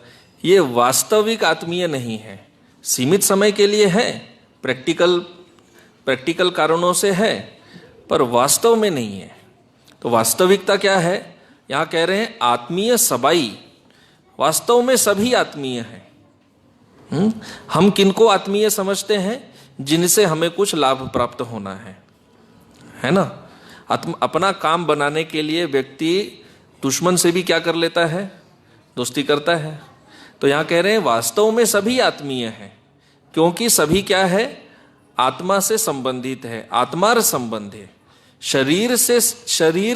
ये वास्तविक आत्मीय नहीं है, सीमित समय के लिए है, प्रैक्टिकल कारणों से है, पर वास्तव में नहीं है। तो वास्तविकता क्या है? यहाँ कह रहे हैं आत्मीय सबाई, वास्तव में सभी आत्मीय हैं। हम किनको आत्मीय समझते हैं? जिनसे हमें कुछ लाभ प्राप्त होना है ना। अपना काम बनाने के लिए व्यक्ति दुश्मन से भी क्या कर लेता है? दोस्ती करता है। तो यहाँ कह रहे हैं वास्तव में सभी आत्मीय हैं, क्योंकि सभी क्या है? आत्मा से संबंधित है, आत्मार संबंध है। शरीर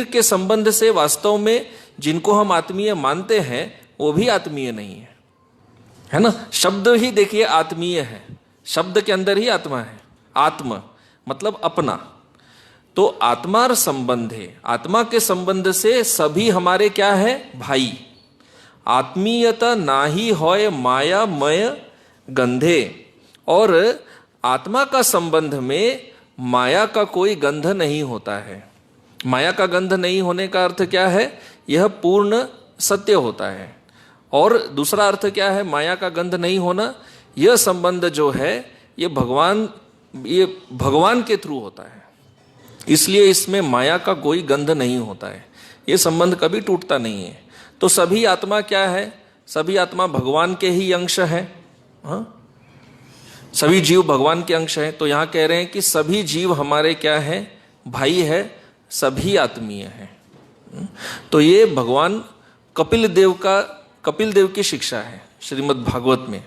के संबंध से वास्तव में जिनको हम आत्मीय मानते हैं वो भी आत्मीय नहीं है ना। शब्द ही देखिए आत्मीय है, शब्द के अंदर ही आत्मा है। आत्म मतलब अपना, तो आत्मार संबंध है, आत्मा के संबंध से सभी हमारे क्या है? भाई। आत्मीयता नाही होय माया मय गंधे, और आत्मा का संबंध में माया का कोई गंध नहीं होता है। माया का गंध नहीं होने का अर्थ क्या है? यह पूर्ण सत्य होता है। और दूसरा अर्थ क्या है? माया का गंध नहीं होना, यह संबंध जो है ये भगवान के थ्रू होता है, इसलिए इसमें माया का कोई गंध नहीं होता है, ये संबंध कभी टूटता नहीं है। तो सभी आत्मा क्या है? सभी आत्मा भगवान के ही अंश है। सभी जीव भगवान के अंश हैं। तो यहाँ कह रहे हैं कि सभी जीव हमारे क्या है? भाई है, सभी आत्मीय है। तो ये भगवान कपिल देव की शिक्षा है श्रीमद् भागवत में।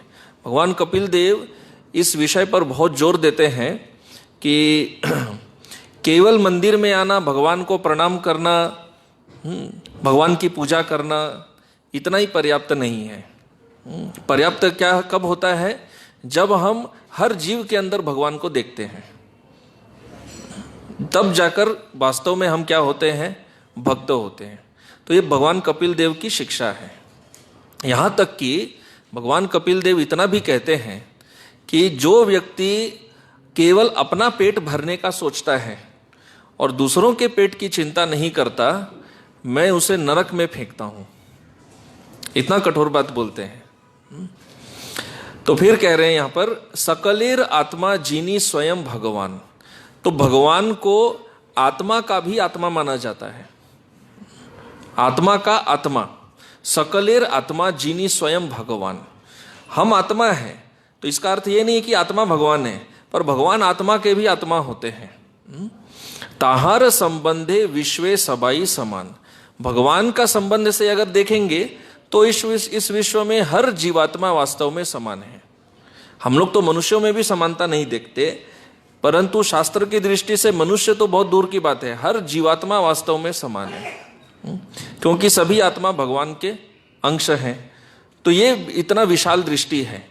भगवान कपिल देव इस विषय पर बहुत जोर देते हैं कि केवल मंदिर में आना, भगवान को प्रणाम करना, भगवान की पूजा करना इतना ही पर्याप्त नहीं है। पर्याप्त क्या कब होता है? जब हम हर जीव के अंदर भगवान को देखते हैं, तब जाकर वास्तव में हम क्या होते हैं? भक्त होते हैं। तो ये भगवान कपिल देव की शिक्षा है। यहाँ तक कि भगवान कपिल देव इतना भी कहते हैं कि जो व्यक्ति केवल अपना पेट भरने का सोचता है और दूसरों के पेट की चिंता नहीं करता, मैं उसे नरक में फेंकता हूं। इतना कठोर बात बोलते हैं। तो फिर कह रहे हैं यहां पर सकलेर आत्मा जीनी स्वयं भगवान। तो भगवान को आत्मा का भी आत्मा माना जाता है, आत्मा का आत्मा। सकलेर आत्मा जीनी स्वयं भगवान। हम आत्मा है, तो इसका अर्थ ये नहीं कि आत्मा भगवान है, पर भगवान आत्मा के भी आत्मा होते हैं। ताहार संबंधे विश्वे सबाई समान। भगवान का संबंध से अगर देखेंगे तो इस विश्व में हर जीवात्मा वास्तव में समान है। हम लोग तो मनुष्यों में भी समानता नहीं देखते, परंतु शास्त्र की दृष्टि से मनुष्य तो बहुत दूर की बात है, हर जीवात्मा वास्तव में समान है, क्योंकि सभी आत्मा भगवान के अंश हैं। तो ये इतना विशाल दृष्टि है,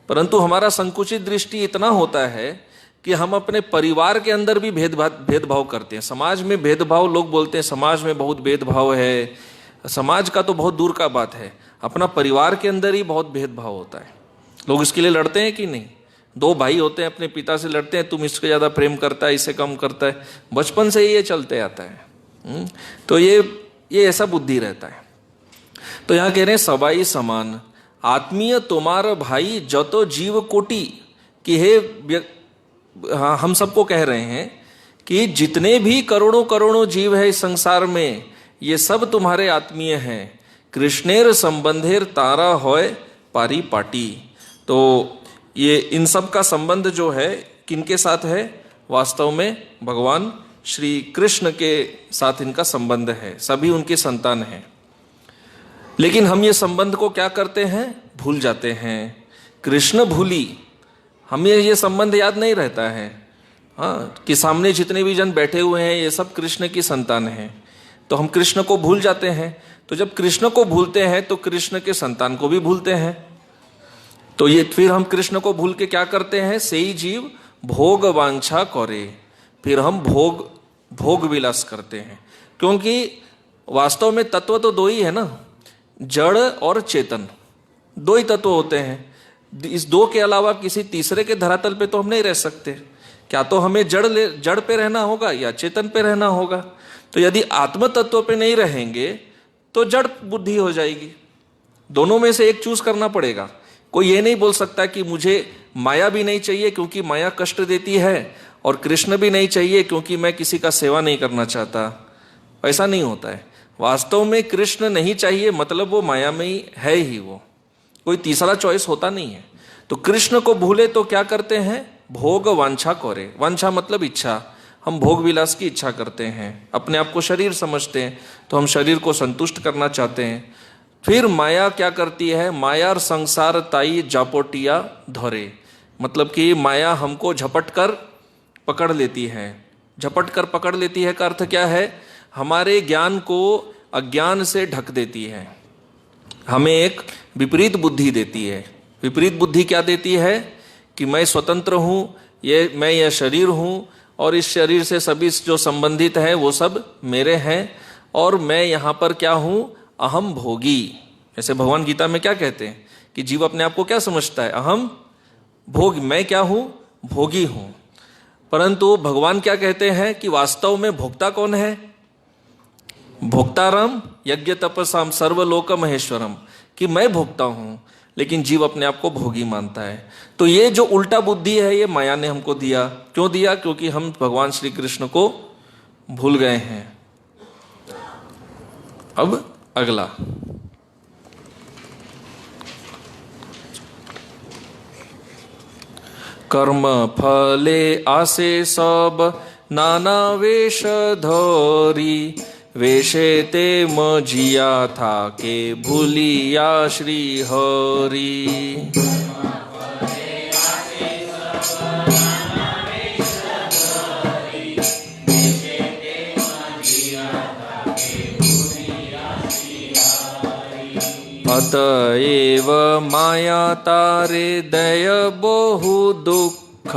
परंतु हमारा संकुचित दृष्टि इतना होता है कि हम अपने परिवार के अंदर भी भेदभाव करते हैं। समाज में भेदभाव, लोग बोलते हैं समाज में बहुत भेदभाव है, समाज का तो बहुत दूर का बात है, अपना परिवार के अंदर ही बहुत भेदभाव होता है। लोग इसके लिए लड़ते हैं कि नहीं? दो भाई होते हैं, अपने पिता से लड़ते हैं, तुम इससे ज़्यादा प्रेम करता है, इससे कम करता है, बचपन से ही ये चलते आता है। तो ये ऐसा बुद्धि रहता है। तो यहाँ कह रहे हैं सबाई समान आत्मीय तुम्हारा भाई जतो जीव कोटि, कि हे हाँ, हम सबको कह रहे हैं कि जितने भी करोड़ों करोड़ों जीव है इस संसार में, ये सब तुम्हारे आत्मीय हैं। कृष्णेर संबंधेर तारा होय पारी पाटी। तो ये इन सब का संबंध जो है किनके साथ है? वास्तव में भगवान श्री कृष्ण के साथ इनका संबंध है, सभी उनकी संतान हैं। लेकिन हम ये संबंध को क्या करते हैं, भूल जाते हैं। कृष्ण भूली, हमें ये संबंध याद नहीं रहता है। हाँ, कि सामने जितने भी जन बैठे हुए हैं ये सब कृष्ण की संतान हैं, तो हम कृष्ण को भूल जाते हैं। तो जब कृष्ण को भूलते हैं तो कृष्ण के संतान को भी भूलते हैं। तो ये फिर हम कृष्ण को भूल के क्या करते हैं, सेई जीव भोग वांछा करे, फिर हम भोग विलास करते हैं। क्योंकि वास्तव में तत्व तो दो ही है ना, जड़ और चेतन, दो ही तत्व होते हैं। इस दो के अलावा किसी तीसरे के धरातल पे तो हम नहीं रह सकते। क्या तो हमें जड़ पे रहना होगा या चेतन पे रहना होगा। तो यदि आत्म तत्व पे नहीं रहेंगे तो जड़ बुद्धि हो जाएगी। दोनों में से एक चूज करना पड़ेगा। कोई ये नहीं बोल सकता कि मुझे माया भी नहीं चाहिए क्योंकि माया कष्ट देती है, और कृष्ण भी नहीं चाहिए क्योंकि मैं किसी का सेवा नहीं करना चाहता। ऐसा नहीं होता है। वास्तव में कृष्ण नहीं चाहिए मतलब वो माया में ही है ही, वो कोई तीसरा चॉइस होता नहीं है। तो कृष्ण को भूले तो क्या करते हैं, भोग वांछा करे। वांछा मतलब इच्छा, हम भोग विलास की इच्छा करते हैं, अपने आप को शरीर समझते हैं, तो हम शरीर को संतुष्ट करना चाहते हैं। फिर माया क्या करती है, माया और संसार ताई जापोटिया धरे, मतलब कि माया हमको झपट कर पकड़ लेती है। झपट कर पकड़ लेती है का अर्थ क्या है, हमारे ज्ञान को अज्ञान से ढक देती है, हमें एक विपरीत बुद्धि देती है। विपरीत बुद्धि क्या देती है कि मैं स्वतंत्र हूँ, मैं यह शरीर हूँ, और इस शरीर से सभी जो संबंधित है वो सब मेरे हैं, और मैं यहाँ पर क्या हूँ, अहम भोगी। जैसे भगवान गीता में क्या कहते हैं कि जीव अपने आप को क्या समझता है, अहम भोग, मैं क्या हूँ, भोगी हूँ। परंतु भगवान क्या कहते हैं कि वास्तव में भोक्ता कौन है, भोक्तारम यज्ञ तपसाम सर्वलोक महेश्वरम, कि मैं भोक्ता हूँ, लेकिन जीव अपने आप को भोगी मानता है। तो ये जो उल्टा बुद्धि है ये माया ने हमको दिया। क्यों दिया, क्योंकि हम भगवान श्री कृष्ण को भूल गए हैं। अब अगला, कर्म फले आसे सब नाना वेश धोरी, वेशे ते मजिया था के भूलिया श्री हरि। अतएव माया तारे दय बहु दुख,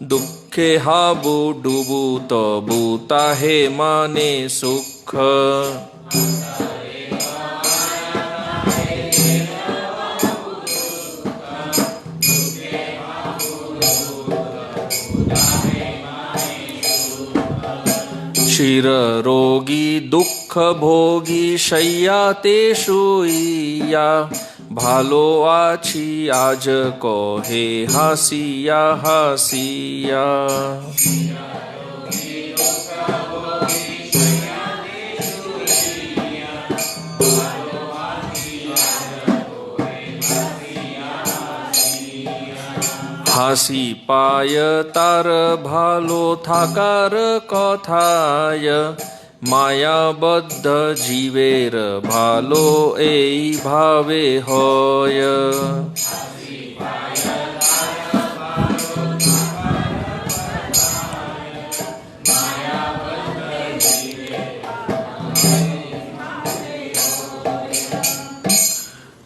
दुखे हाबू डूबू तो बूता है माने सुख। क्षीर रोगी दुख भोगी शय्या ते शुइया, भालो आछी आज को हे हासिया हासिया। हासी पाय तार भालो थाकार कथाय, मायाबद्ध जीवेर भालो एई भावे होय।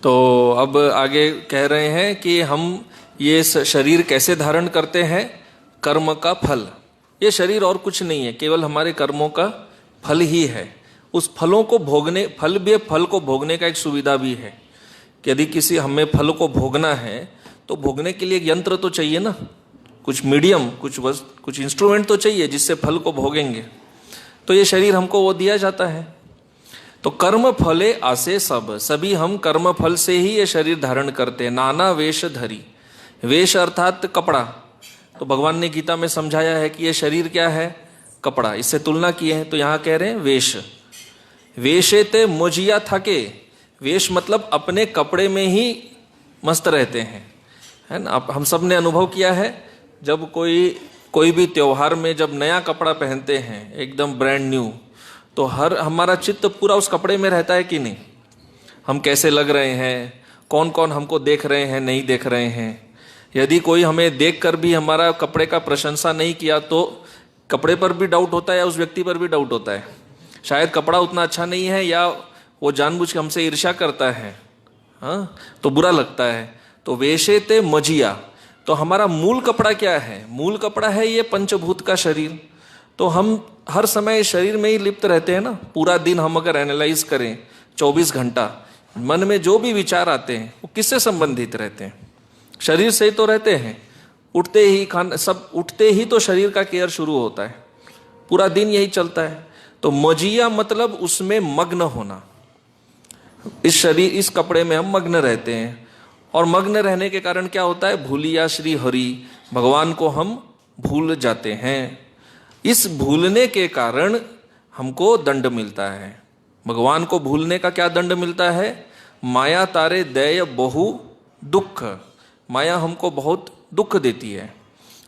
तो अब आगे कह रहे हैं कि हम ये शरीर कैसे धारण करते हैं, कर्म का फल। ये शरीर और कुछ नहीं है, केवल हमारे कर्मों का फल ही है। उस फलों को भोगने, फल को भोगने का एक सुविधा भी है कि यदि किसी हमें फल को भोगना है तो भोगने के लिए एक यंत्र तो चाहिए ना, कुछ मीडियम, कुछ इंस्ट्रूमेंट तो चाहिए जिससे फल को भोगेंगे। तो ये शरीर हमको वो दिया जाता है। तो कर्म फले आसे सब, सभी हम कर्म फल से ही ये शरीर धारण करते हैं। नाना वेश धरी, वेश अर्थात कपड़ा। तो भगवान ने गीता में समझाया है कि ये शरीर क्या है, कपड़ा। इससे तुलना किए हैं तो यहाँ कह रहे हैं वेश। वेशे ते मोजिया थके, वेश मतलब अपने कपड़े में ही मस्त रहते हैं, है ना। हम सब ने अनुभव किया है, जब कोई कोई भी त्योहार में जब नया कपड़ा पहनते हैं एकदम ब्रांड न्यू, तो हमारा चित्त पूरा उस कपड़े में रहता है कि नहीं? हम कैसे लग रहे हैं, कौन कौन हमको देख रहे हैं, नहीं देख रहे हैं। यदि कोई हमें देखकर भी हमारा कपड़े का प्रशंसा नहीं किया तो कपड़े पर भी डाउट होता है या उस व्यक्ति पर भी डाउट होता है। शायद कपड़ा उतना अच्छा नहीं है या वो जानबूझ के हमसे ईर्ष्या करता है, हाँ, तो बुरा लगता है। तो वेशेते मजिया, तो हमारा मूल कपड़ा क्या है? मूल कपड़ा है ये पंचभूत का शरीर। तो हम हर समय शरीर में ही लिप्त रहते हैं ना। पूरा दिन हम अगर एनालाइज करें 24 घंटा, मन में जो भी विचार आते हैं वो किससे संबंधित रहते हैं? शरीर से ही तो रहते हैं। उठते ही सब उठते ही तो शरीर का केयर शुरू होता है, पूरा दिन यही चलता है। तो मजिया मतलब उसमें मग्न होना। इस शरीर, इस कपड़े में हम मग्न रहते हैं, और मग्न रहने के कारण क्या होता है? भूलिया श्री हरि, भगवान को हम भूल जाते हैं। इस भूलने के कारण हमको दंड मिलता है। भगवान को भूलने का क्या दंड मिलता है? माया तारे दय बहु दुख। माया हमको बहुत दुख देती है,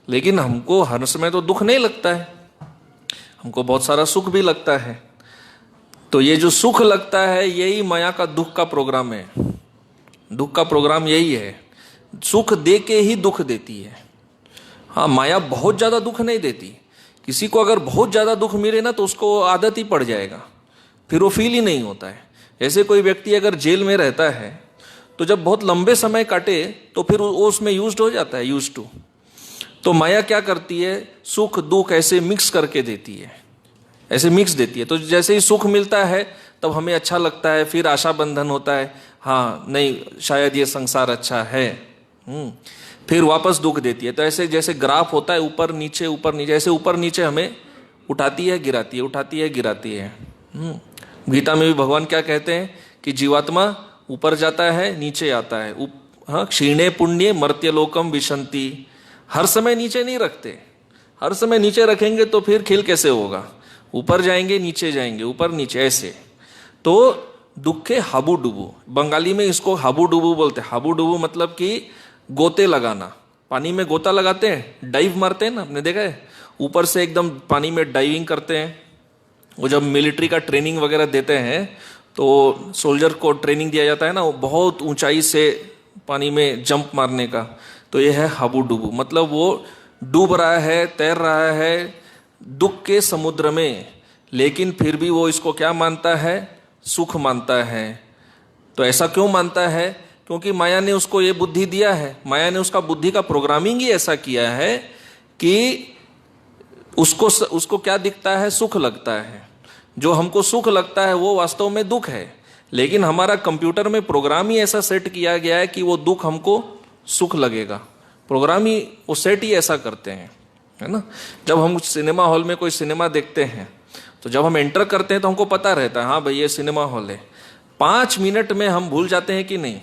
लेकिन हमको हर समय तो दुख नहीं लगता है, हमको बहुत सारा सुख भी लगता है। तो ये जो सुख लगता है यही माया का दुख का प्रोग्राम है। दुख का प्रोग्राम यही है, सुख दे के ही दुख देती है। हाँ, माया बहुत ज्यादा दुख नहीं देती। किसी को अगर बहुत ज्यादा दुख मिले ना तो उसको आदत ही पड़ जाएगा, फिर वो फील ही नहीं होता है। ऐसे कोई व्यक्ति अगर जेल में रहता है तो जब बहुत लंबे समय काटे तो फिर वो उसमें यूज्ड हो जाता है, यूज्ड टू। तो माया क्या करती है? सुख दुख ऐसे मिक्स करके देती है, ऐसे मिक्स देती है। तो जैसे ही सुख मिलता है तब हमें अच्छा लगता है, फिर आशा बंधन होता है, हाँ नहीं शायद ये संसार अच्छा है, फिर वापस दुख देती है। तो ऐसे जैसे ग्राफ होता है, ऊपर नीचे, ऐसे ऊपर नीचे हमें उठाती है गिराती है, उठाती है गिराती है। गीता में भी भगवान क्या कहते हैं कि जीवात्मा ऊपर जाता है नीचे आता है। हाँ, क्षीणे पुण्य मर्त्यलोकम विशंति। हर समय नीचे नहीं रखते, हर समय नीचे रखेंगे तो फिर खेल कैसे होगा? ऊपर जाएंगे नीचे जाएंगे, ऊपर नीचे ऐसे। तो दुखे हाबू डुबू, बंगाली में इसको हाबू डुबू बोलते हैं। हाबू डुबू मतलब कि गोते लगाना। पानी में गोता लगाते हैं, डाइव मारते हैं ना, आपने देखा है? ऊपर से एकदम पानी में डाइविंग करते हैं। वो जब मिलिट्री का ट्रेनिंग वगैरह देते हैं तो सोल्जर को ट्रेनिंग दिया जाता है ना, वो बहुत ऊंचाई से पानी में जंप मारने का। तो ये है हाबू डुबू, मतलब वो डूब रहा है, तैर रहा है दुख के समुद्र में, लेकिन फिर भी वो इसको क्या मानता है? सुख मानता है। तो ऐसा क्यों मानता है? क्योंकि माया ने उसको ये बुद्धि दिया है। माया ने उसका बुद्धि का प्रोग्रामिंग ही ऐसा किया है कि उसको क्या दिखता है? सुख लगता है। जो हमको सुख लगता है वो वास्तव में दुख है, लेकिन हमारा कंप्यूटर में प्रोग्राम ही ऐसा सेट किया गया है कि वो दुख हमको सुख लगेगा। प्रोग्राम ही वो सेट ही ऐसा करते हैं, है ना। जब हम सिनेमा हॉल में कोई सिनेमा देखते हैं तो जब हम एंटर करते हैं तो हमको पता रहता है हाँ भाई ये सिनेमा हॉल है। 5 मिनट में हम भूल जाते हैं कि नहीं?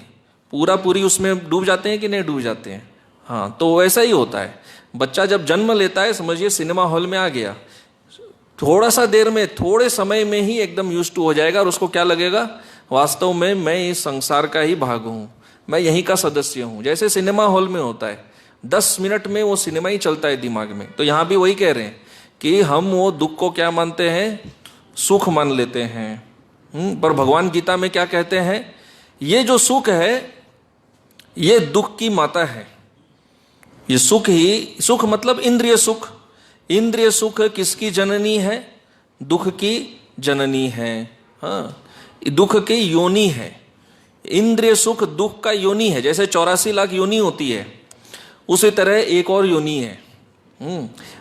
पूरी उसमें डूब जाते हैं कि नहीं डूब जाते हैं? हाँ, तो वैसा ही होता है। बच्चा जब जन्म लेता है समझिए सिनेमा हॉल में आ गया, थोड़ा सा देर में, थोड़े समय में ही एकदम यूज्ड टू हो जाएगा और उसको क्या लगेगा? वास्तव में मैं इस संसार का ही भाग हूं, मैं यहीं का सदस्य हूं। जैसे सिनेमा हॉल में होता है 10 मिनट में वो सिनेमा ही चलता है दिमाग में। तो यहां भी वही कह रहे हैं कि हम वो दुख को क्या मानते हैं? सुख मान लेते हैं। पर भगवान गीता में क्या कहते हैं? ये जो सुख है ये दुख की माता है। ये सुख मतलब इंद्रिय सुख। इंद्रिय सुख किसकी जननी है? दुख की जननी है। हाँ, दुख की योनि है। इंद्रिय सुख दुख का योनि है। जैसे 84 लाख योनि होती है उसी तरह एक और योनि है।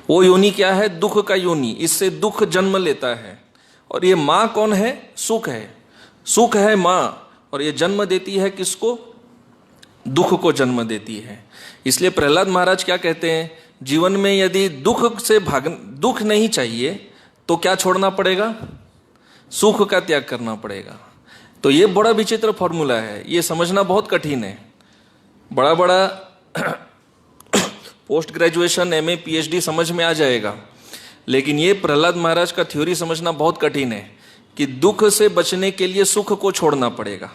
वो योनि क्या है? दुख का योनि। इससे दुख जन्म लेता है। और ये माँ कौन है? सुख है। सुख है माँ, और ये जन्म देती है किसको? दुख को जन्म देती है। इसलिए प्रहलाद महाराज क्या कहते हैं? जीवन में यदि दुख नहीं चाहिए तो क्या छोड़ना पड़ेगा? सुख का त्याग करना पड़ेगा। तो ये बड़ा विचित्र फॉर्मूला है, ये समझना बहुत कठिन है। बड़ा पोस्ट ग्रेजुएशन एमए पीएचडी समझ में आ जाएगा, लेकिन ये प्रहलाद महाराज का थ्योरी समझना बहुत कठिन है कि दुख से बचने के लिए सुख को छोड़ना पड़ेगा।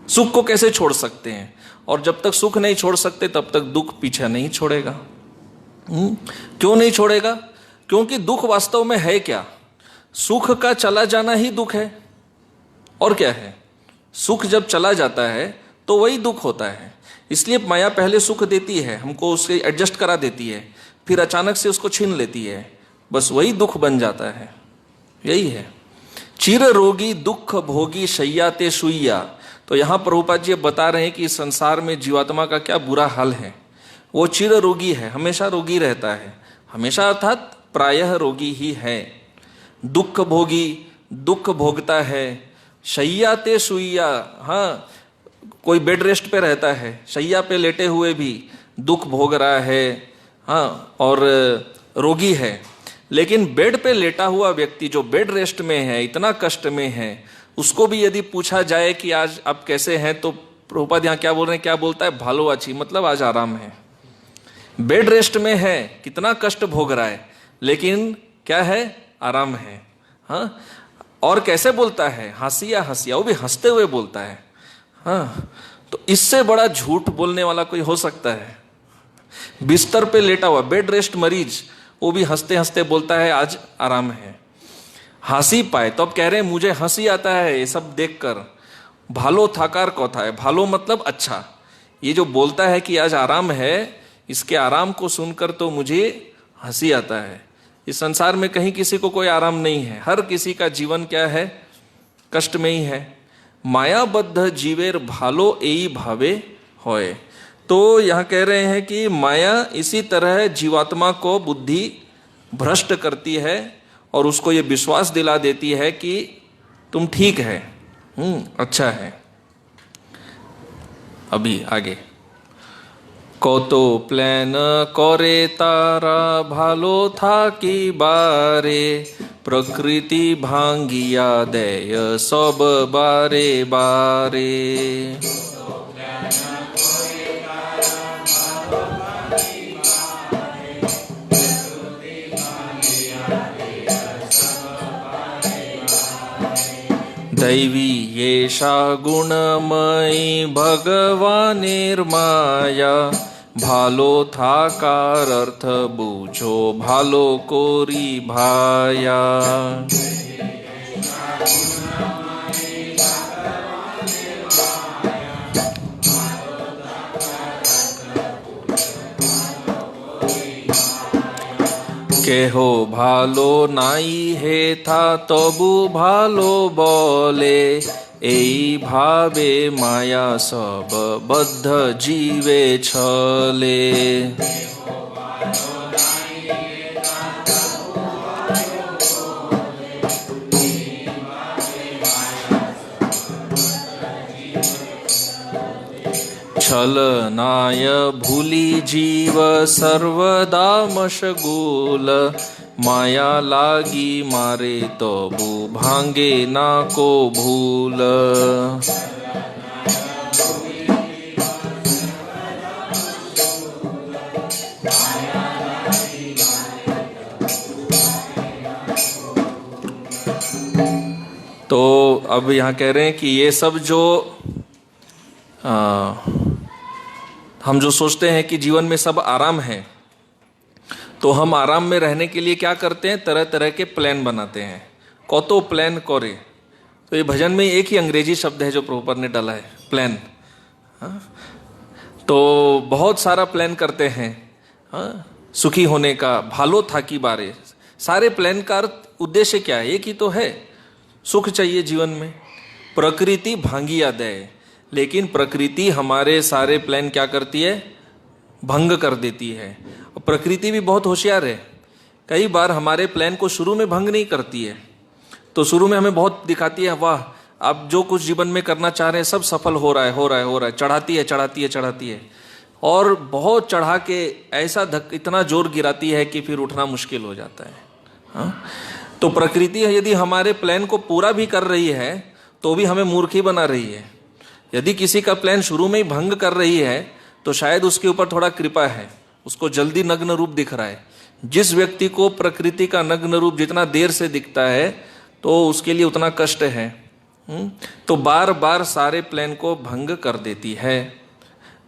सुख को कैसे छोड़ सकते हैं? और जब तक सुख नहीं छोड़ सकते तब तक दुख पीछा नहीं छोड़ेगा। क्यों नहीं छोड़ेगा? क्योंकि दुख वास्तव में है क्या? सुख का चला जाना ही दुख है, और क्या है? सुख जब चला जाता है तो वही दुख होता है। इसलिए माया पहले सुख देती है, हमको उससे एडजस्ट करा देती है, फिर अचानक से उसको छीन लेती है, बस वही दुख बन जाता है। यही है चिर रोगी दुख भोगी शैया ते सुइया। तो यहां प्रभुपाद जी बता रहे हैं कि इस संसार में जीवात्मा का क्या बुरा हाल है। वो चिर रोगी है, हमेशा रोगी रहता है, हमेशा अर्थात प्रायः रोगी ही है। दुख भोगी, दुख भोगता है। शैया ते सुइया, हाँ, कोई बेड रेस्ट पे रहता है, शैया पे लेटे हुए भी दुख भोग रहा है, हाँ, और रोगी है। लेकिन बेड पे लेटा हुआ व्यक्ति जो बेड रेस्ट में है, इतना कष्ट में है, उसको भी यदि पूछा जाए कि आज आप कैसे हैं, तो प्रभुपाद यहाँ क्या बोल रहे हैं, क्या बोलता है? भालो अच्छी, मतलब आज आराम है। बेड रेस्ट में है, कितना कष्ट भोग रहा है, लेकिन क्या है? आराम है। हाँ, और कैसे बोलता है? हंसिया हंसिया, वो भी हंसते हुए बोलता है। हाँ, तो इससे बड़ा झूठ बोलने वाला कोई हो सकता है? बिस्तर पे लेटा हुआ बेड रेस्ट मरीज, वो भी हंसते हंसते बोलता है आज आराम है। हंसी पाए तो अब कह रहे हैं मुझे हंसी आता है ये सब देखकर। भालो थाकार कथा है, भालो मतलब अच्छा। ये जो बोलता है कि आज आराम है, इसके आराम को सुनकर तो मुझे हंसी आता है। इस संसार में कहीं किसी को कोई आराम नहीं है, हर किसी का जीवन क्या है? कष्ट में ही है। मायाबद्ध जीवेर भालो एई भावे होए। तो यहां कह रहे हैं कि माया इसी तरह जीवात्मा को बुद्धि भ्रष्ट करती है और उसको ये विश्वास दिला देती है कि तुम ठीक है, अच्छा है। अभी आगे, কত প্ল্যান করে তারা ভালো থাকি বারে, প্রকৃতি ভাঙ্গিয়া দেয় সব বারে বারে। दैवी येषा गुणमयी भगवानेर माया, भालो थाकार अर्थ बुझो भालो कोरी भाया। কেহ ভালো নাই হেথা তবু ভালো বলে, এই ভাবে মায়া সব বদ্ধ জীবে ছলে। छलनाय भूली जीव सर्वदा मशगूल, माया लागी मारे तबु भांगे ना को भूल। तो अब यहाँ कह रहे हैं कि ये सब जो हम जो सोचते हैं कि जीवन में सब आराम है, तो हम आराम में रहने के लिए क्या करते हैं? तरह तरह के प्लान बनाते हैं। कतो प्लान करे, तो ये भजन में एक ही अंग्रेजी शब्द है जो प्रभुपाद ने डाला है, प्लान। तो बहुत सारा प्लान करते हैं सुखी होने का, भालो थाकी बारे। सारे प्लान का उद्देश्य क्या है? एक ही तो है, सुख चाहिए जीवन में। प्रकृति भांगिया दे, लेकिन प्रकृति हमारे सारे प्लान क्या करती है? भंग कर देती है। और प्रकृति भी बहुत होशियार है, कई बार हमारे प्लान को शुरू में भंग नहीं करती है। तो शुरू में हमें बहुत दिखाती है, वाह आप जो कुछ जीवन में करना चाह रहे हैं सब सफल हो रहा है, हो रहा है, हो रहा है, चढ़ाती है चढ़ाती है चढ़ाती है, और बहुत चढ़ा के ऐसा इतना जोर गिराती है कि फिर उठना मुश्किल हो जाता है। हाँ? तो प्रकृति यदि हमारे प्लान को पूरा भी कर रही है तो भी हमें मूर्ख ही बना रही है। यदि किसी का प्लान शुरू में ही भंग कर रही है तो शायद उसके ऊपर थोड़ा कृपा है, उसको जल्दी नग्न रूप दिख रहा है। जिस व्यक्ति को प्रकृति का नग्न रूप जितना देर से दिखता है तो उसके लिए उतना कष्ट है। तो बार बार सारे प्लान को भंग कर देती है।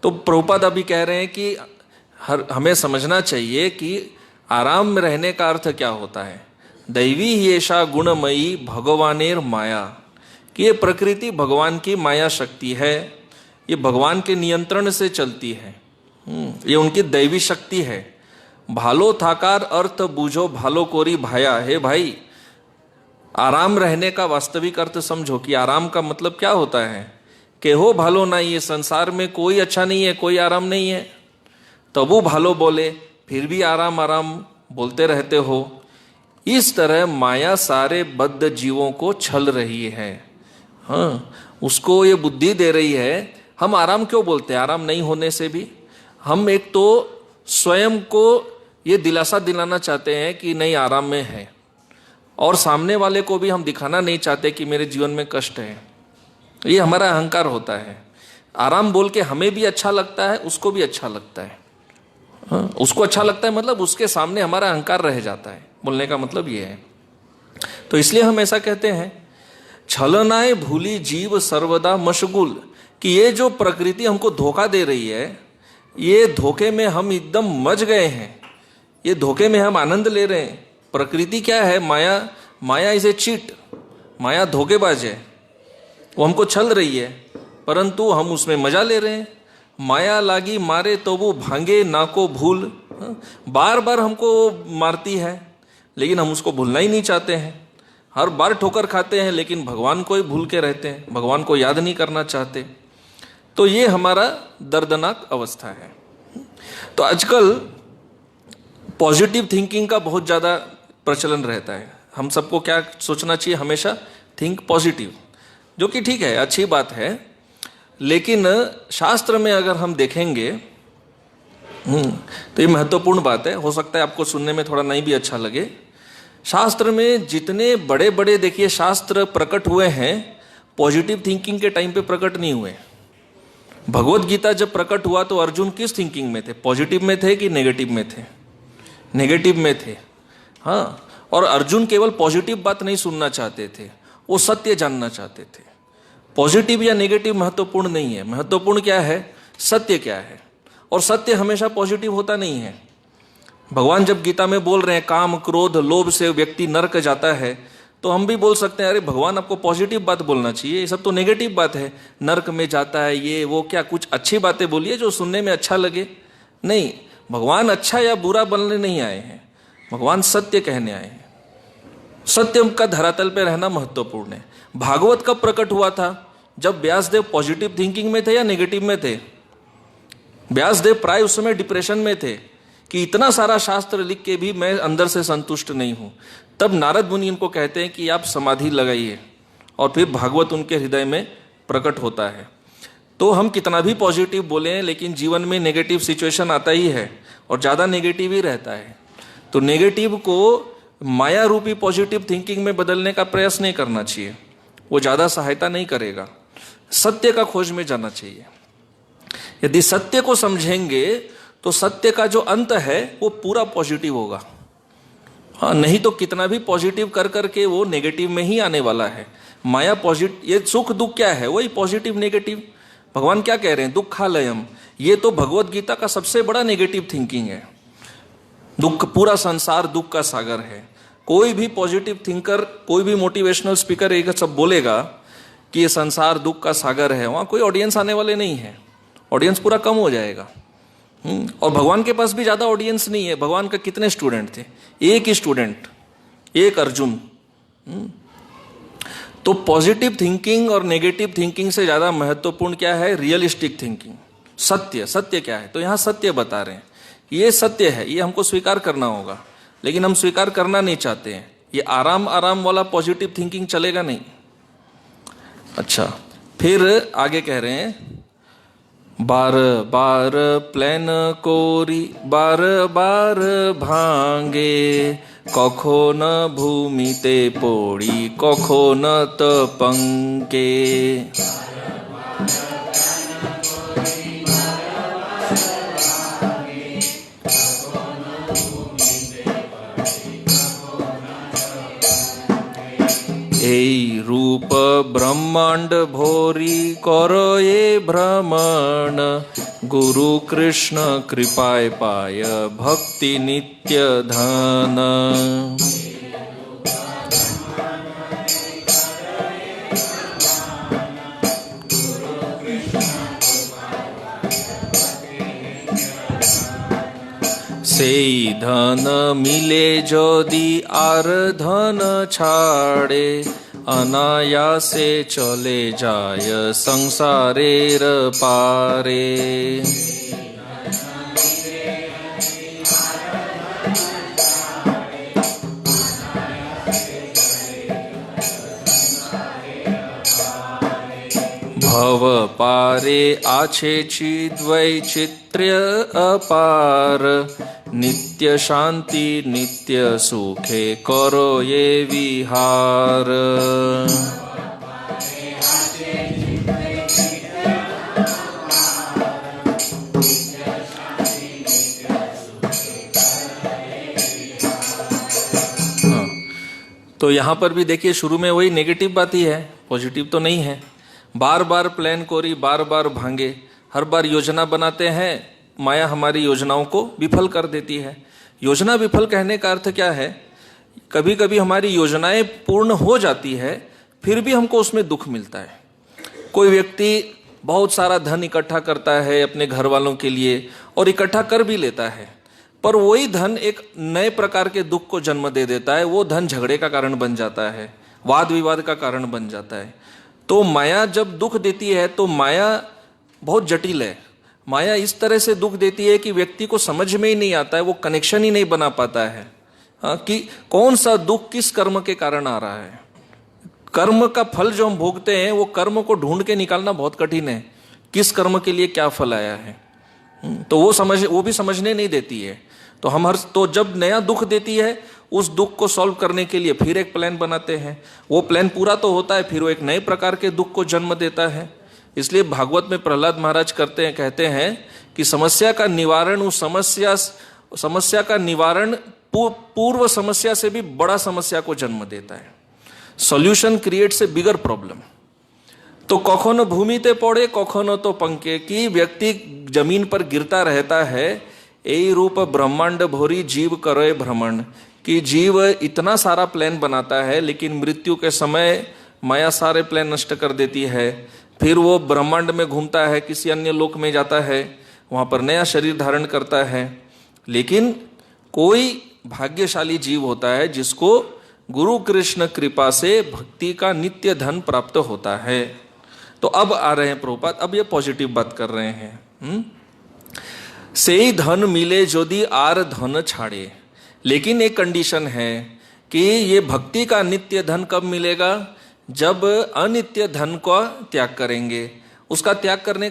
तो प्रभुपाद अभी कह रहे हैं कि हमें समझना चाहिए कि आराम में रहने का अर्थ क्या होता है। दैवी येषा गुणमयी भगवानेर माया, कि ये प्रकृति भगवान की माया शक्ति है, ये भगवान के नियंत्रण से चलती है, ये उनकी दैवी शक्ति है। भालो थाकार अर्थ बूझो भालो कोरी भाया। हे भाई, आराम रहने का वास्तविक अर्थ समझो कि आराम का मतलब क्या होता है। कि हो भालो ना, ये संसार में कोई अच्छा नहीं है, कोई आराम नहीं है, तबु भालो बोले, फिर भी आराम आराम बोलते रहते हो। इस तरह माया सारे बद्ध जीवों को छल रही है। हाँ, उसको ये बुद्धि दे रही है। हम आराम क्यों बोलते हैं? आराम नहीं होने से भी हम एक तो स्वयं को ये दिलासा दिलाना चाहते हैं कि नहीं आराम में है, और सामने वाले को भी हम दिखाना नहीं चाहते कि मेरे जीवन में कष्ट है। ये हमारा अहंकार होता है। आराम बोल के हमें भी अच्छा लगता है, उसको भी अच्छा लगता है। हाँ, उसको अच्छा लगता है मतलब उसके सामने हमारा अहंकार रह जाता है। बोलने का मतलब ये है। तो इसलिए हम ऐसा कहते हैं, छलनाए भूली जीव सर्वदा मशगुल, कि ये जो प्रकृति हमको धोखा दे रही है, ये धोखे में हम एकदम मज गए हैं, ये धोखे में हम आनंद ले रहे हैं। प्रकृति क्या है? माया। माया इज ए चीट, माया धोखेबाज है, वो हमको छल रही है, परंतु हम उसमें मजा ले रहे हैं। माया लागी मारे तो वो भांगे ना को भूल, बार बार हमको मारती है, लेकिन हम उसको भूलना ही नहीं चाहते हैं। हर बार ठोकर खाते हैं, लेकिन भगवान को ही भूल के रहते हैं, भगवान को याद नहीं करना चाहते। तो ये हमारा दर्दनाक अवस्था है। तो आजकल पॉजिटिव थिंकिंग का बहुत ज़्यादा प्रचलन रहता है। हम सबको क्या सोचना चाहिए? हमेशा थिंक पॉजिटिव, जो कि ठीक है, अच्छी बात है। लेकिन शास्त्र में अगर हम देखेंगे तो ये महत्वपूर्ण बात है। हो सकता है आपको सुनने में थोड़ा नहीं भी अच्छा लगे। शास्त्र में जितने बड़े बड़े देखिए शास्त्र प्रकट हुए हैं, पॉजिटिव थिंकिंग के टाइम पे प्रकट नहीं हुए। भगवत गीता जब प्रकट हुआ तो अर्जुन किस थिंकिंग में थे? पॉजिटिव में थे कि नेगेटिव में थे? नेगेटिव में थे। हाँ, और अर्जुन केवल पॉजिटिव बात नहीं सुनना चाहते थे, वो सत्य जानना चाहते थे। पॉजिटिव या नेगेटिव महत्वपूर्ण नहीं है, महत्वपूर्ण क्या है? सत्य क्या है। और सत्य हमेशा पॉजिटिव होता नहीं है। भगवान जब गीता में बोल रहे हैं काम क्रोध लोभ से व्यक्ति नरक जाता है, तो हम भी बोल सकते हैं अरे भगवान आपको पॉजिटिव बात बोलना चाहिए, ये सब तो नेगेटिव बात है, नरक में जाता है ये वो, क्या कुछ अच्छी बातें बोलिए जो सुनने में अच्छा लगे। नहीं, भगवान अच्छा या बुरा बनने नहीं आए हैं, भगवान सत्य कहने आए हैं। सत्य का धरातल पे रहना महत्वपूर्ण है। भागवत कब प्रकट हुआ था? जब व्यासदेव पॉजिटिव थिंकिंग में थे या नेगेटिव में थे? व्यासदेव प्राय उस समय डिप्रेशन में थे कि इतना सारा शास्त्र लिख के भी मैं अंदर से संतुष्ट नहीं हूं। तब नारद मुनि इनको कहते हैं कि आप समाधि लगाइए, और फिर भागवत उनके हृदय में प्रकट होता है। तो हम कितना भी पॉजिटिव बोलें, लेकिन जीवन में नेगेटिव सिचुएशन आता ही है, और ज़्यादा नेगेटिव ही रहता है। तो नेगेटिव को माया रूपी पॉजिटिव थिंकिंग में बदलने का प्रयास नहीं करना चाहिए, वो ज़्यादा सहायता नहीं करेगा। सत्य का खोज में जाना चाहिए। यदि सत्य को समझेंगे तो सत्य का जो अंत है वो पूरा पॉजिटिव होगा। हाँ, नहीं तो कितना भी पॉजिटिव कर करके वो नेगेटिव में ही आने वाला है। माया पॉजिटिव, ये सुख दुख क्या है? वही पॉजिटिव नेगेटिव। भगवान क्या कह रहे हैं? दुखालयम। ये तो भगवत गीता का सबसे बड़ा नेगेटिव थिंकिंग है। दुख, पूरा संसार दुख का सागर है। कोई भी पॉजिटिव थिंकर, कोई भी मोटिवेशनल स्पीकर एक सब बोलेगा कि ये संसार दुख का सागर है, वहां कोई ऑडियंस आने वाले नहीं है, ऑडियंस पूरा कम हो जाएगा। और भगवान के पास भी ज्यादा ऑडियंस नहीं है। भगवान का कितने स्टूडेंट थे? एक ही स्टूडेंट, एक अर्जुन। तो पॉजिटिव थिंकिंग और नेगेटिव थिंकिंग से ज्यादा महत्वपूर्ण क्या है? Realistic thinking. सत्य, सत्य क्या है? तो यहां सत्य बता रहे हैं, ये सत्य है, ये हमको स्वीकार करना होगा, लेकिन हम स्वीकार करना नहीं चाहते हैं। ये आराम आराम वाला पॉजिटिव थिंकिंग चलेगा नहीं। अच्छा, फिर आगे कह रहे हैं, बार बार प्लेन कोरी बार बार भांगे, कखो न भूमिते पोड़ी कखो न तपंके। এই রূপ रूप ब्रह्मांड भोरी करो ये भ्रमण, गुरु कृष्ण कृपाय पाय भक्ति नित्य धन। সেই ধন মিলে যদি আর ধন ছাড়ে, অনায়াসে চলে যায় সংসারের পারে। भव पारे आछे चिद्वैचित्र्य अपार, नित्य शांति नित्य सुखे करो ये विहार। तो यहाँ पर भी देखिए शुरू में वही नेगेटिव बात ही है, पॉजिटिव तो नहीं है। बार बार प्लान कोरी, बार बार भांगे, हर बार योजना बनाते हैं, माया हमारी योजनाओं को विफल कर देती है। योजना विफल कहने का अर्थ क्या है? कभी कभी हमारी योजनाएं पूर्ण हो जाती है, फिर भी हमको उसमें दुख मिलता है। कोई व्यक्ति बहुत सारा धन इकट्ठा करता है अपने घर वालों के लिए और इकट्ठा कर भी लेता है, पर वही धन एक नए प्रकार के दुख को जन्म दे देता है। वो धन झगड़े का कारण बन जाता है, वाद विवाद का कारण बन जाता है। तो माया जब दुख देती है तो माया बहुत जटिल है। माया इस तरह से दुख देती है कि व्यक्ति को समझ में ही नहीं आता है, वो कनेक्शन ही नहीं बना पाता है कि कौन सा दुख किस कर्म के कारण आ रहा है। कर्म का फल जो हम भोगते हैं वो कर्म को ढूंढ के निकालना बहुत कठिन है, किस कर्म के लिए क्या फल आया है। तो वो भी समझने नहीं देती है। तो जब नया दुख देती है, उस दुख को सॉल्व करने के लिए फिर एक प्लान बनाते हैं। वो प्लान पूरा तो होता है, फिर वो एक नए प्रकार के दुख को जन्म देता है। इसलिए भागवत में प्रहलाद महाराज कहते हैं कि समस्या का निवारण उस समस्या का निवारण पूर्व समस्या से भी बड़ा समस्या को जन्म देता है। Solution creates a bigger problem. तो कखनो भूमिते पड़े कखनो तो पंखे, की व्यक्ति जमीन पर गिरता रहता है। यही रूप ब्रह्मांड भोरी जीव करे भ्रमण, कि जीव इतना सारा प्लान बनाता है लेकिन मृत्यु के समय माया सारे प्लान नष्ट कर देती है। फिर वो ब्रह्मांड में घूमता है, किसी अन्य लोक में जाता है, वहां पर नया शरीर धारण करता है। लेकिन कोई भाग्यशाली जीव होता है जिसको गुरु कृष्ण कृपा से भक्ति का नित्य धन प्राप्त होता है। तो अब आ रहे हैं प्रभुपाद, अब ये पॉजिटिव बात कर रहे हैं। से धन मिले यदि आर धन छाड़े, लेकिन एक कंडीशन है कि ये भक्ति का नित्य धन कब मिलेगा? जब अनित्य धन को त्याग करेंगे। उसका त्याग करने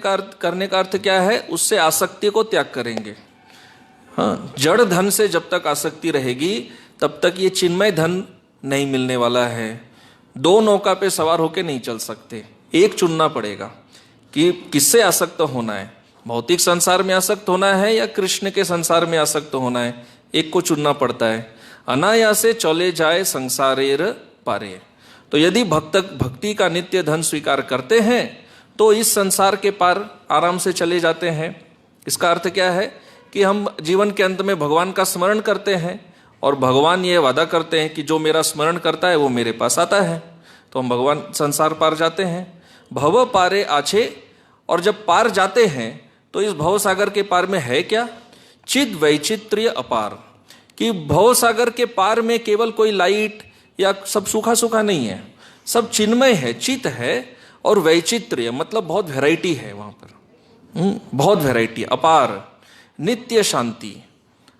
का अर्थ क्या है? उससे आसक्ति को त्याग करेंगे। हाँ, जड़ धन से जब तक आसक्ति रहेगी तब तक ये चिन्मय धन नहीं मिलने वाला है। दो नौका पे सवार होके नहीं चल सकते, एक चुनना पड़ेगा कि किससे आसक्त होना है, भौतिक संसार में आसक्त होना है या कृष्ण के संसार में आसक्त होना है। एक को चुनना पड़ता है। अनायासे चले जाए संसारेर पारे। तो यदि भक्ति का नित्य धन स्वीकार करते हैं तो इस संसार के पार आराम से चले जाते हैं। इसका अर्थ क्या है कि हम जीवन के अंत में भगवान का स्मरण करते हैं और भगवान ये वादा करते हैं कि जो मेरा स्मरण करता है वो मेरे पास आता है, तो हम भगवान संसार पार जाते हैं। भव पारे आछे, और जब पार जाते हैं तो इस भव सागर के पार में है क्या? चिद वैचित्र्य अपार, कि भव सागर के पार में केवल कोई लाइट या सब सूखा सूखा नहीं है, सब चिन्मय है, चित है। और वैचित्र्य मतलब बहुत वैरायटी है वहां पर, बहुत वैरायटी, अपार। नित्य शांति,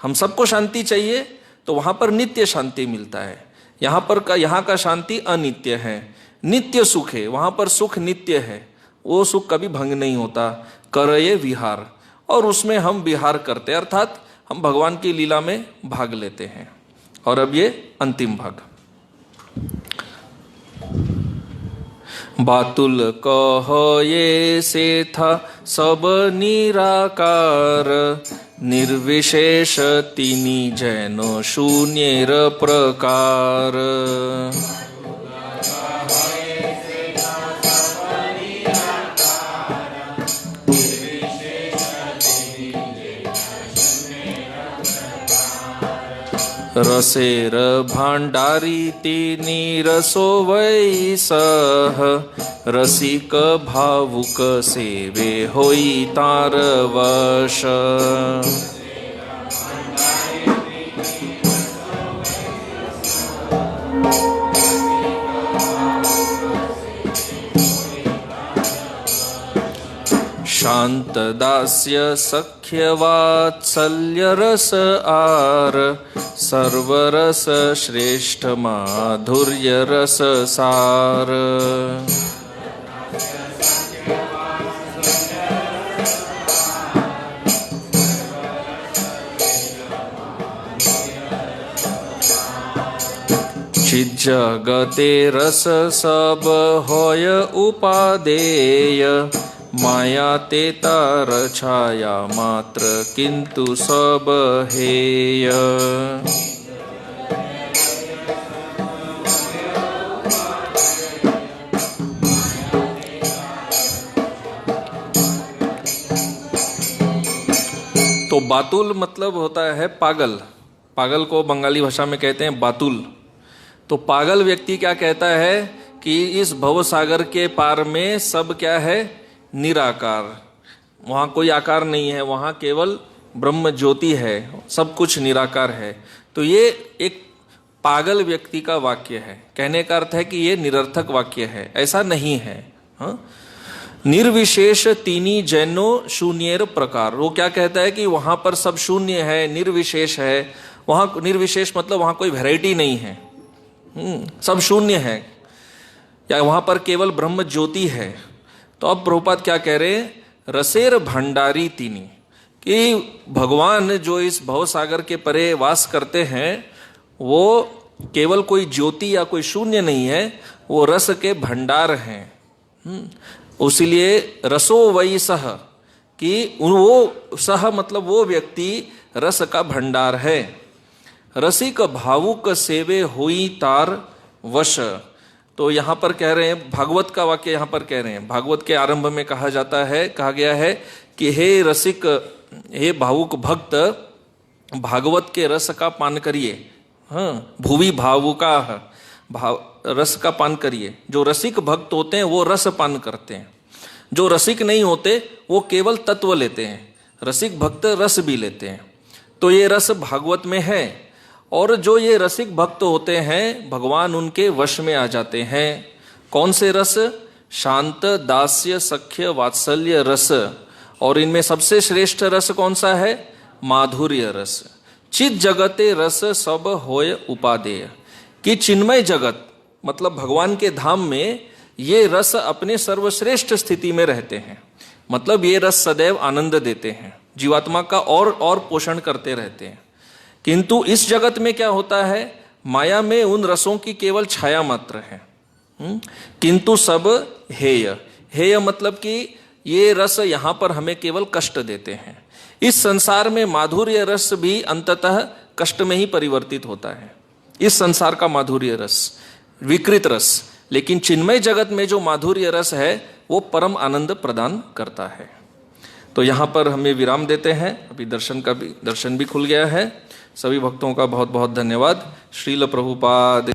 हम सबको शांति चाहिए तो वहां पर नित्य शांति मिलता है। यहाँ का शांति अनित्य है। नित्य सुख है, वहां पर सुख नित्य है, वो सुख कभी भंग नहीं होता। करये विहार, और उसमें हम विहार करते, अर्थात हम भगवान की लीला में भाग लेते हैं। और अब ये अंतिम भाग। बातुल कह ये से था सब निराकार, निर्विशेष तिनी जैनो शून्येर प्रकार। रसेर भाण्डारी तिनी रसो वै सह, रसिक भावुक सेवे होई तार वश। शांत दास्य सख्य वात्सल्य रस आर, सर्वरस श्रेष्ठ माधुर्य रस सार। चित जगते रस सब होय उपादेय, माया ते तार छाया मात्र किंतु सब हेय। तो बातुल मतलब होता है पागल। पागल को बंगाली भाषा में कहते हैं बातुल। तो पागल व्यक्ति क्या कहता है कि इस भव सागर के पार में सब क्या है, निराकार। वहाँ कोई आकार नहीं है, वहाँ केवल ब्रह्म ज्योति है, सब कुछ निराकार है। तो ये एक पागल व्यक्ति का वाक्य है। कहने का अर्थ है कि ये निरर्थक वाक्य है, ऐसा नहीं है। हाँ? निर्विशेष तीनी जैनो शून्येर प्रकार। वो क्या कहता है कि वहाँ पर सब शून्य है, निर्विशेष है। वहाँ निर्विशेष मतलब वहाँ कोई वैरायटी नहीं है, सब शून्य है, या वहाँ पर केवल ब्रह्म ज्योति है। तो अब प्रभुपाद क्या कह रहे हैं, रसेर भंडारी तीनी, कि भगवान जो इस भव सागर के परे वास करते हैं वो केवल कोई ज्योति या कोई शून्य नहीं है, वो रस के भंडार हैं। उसीलिए रसो वै सह, कि वो सह मतलब वो व्यक्ति रस का भंडार है। रसिक भावुक सेवे हुई तार वश। तो यहाँ पर कह रहे हैं, भागवत का वाक्य यहाँ पर कह रहे हैं। भागवत के आरंभ में कहा जाता है, कहा गया है कि हे रसिक, हे भावुक भक्त, भागवत के रस का पान करिए। हाँ, भुवि भावुका, रस का पान करिए। जो रसिक भक्त होते हैं वो रस पान करते हैं, जो रसिक नहीं होते वो केवल तत्व लेते हैं। रसिक भक्त रस भी लेते हैं। तो ये रस भागवत में है, और जो ये रसिक भक्त होते हैं भगवान उनके वश में आ जाते हैं। कौन से रस? शांत दास्य सख्य वात्सल्य रस। और इनमें सबसे श्रेष्ठ रस कौन सा है? माधुर्य रस। चित जगते रस सब होय उपादेय, कि चिन्मय जगत मतलब भगवान के धाम में ये रस अपने सर्वश्रेष्ठ स्थिति में रहते हैं। मतलब ये रस सदैव आनंद देते हैं, जीवात्मा का और पोषण करते रहते हैं। किंतु इस जगत में क्या होता है, माया में उन रसों की केवल छाया मात्र है। किंतु सब हेय। हेय मतलब कि ये रस यहाँ पर हमें केवल कष्ट देते हैं। इस संसार में माधुर्य रस भी अंततः कष्ट में ही परिवर्तित होता है। इस संसार का माधुर्य रस विकृत रस, लेकिन चिन्मय जगत में जो माधुर्य रस है वो परम आनंद प्रदान करता है। तो यहाँ पर हमें विराम देते हैं। अभी दर्शन भी खुल गया है। सभी भक्तों का बहुत बहुत धन्यवाद। श्रील प्रभुपाद।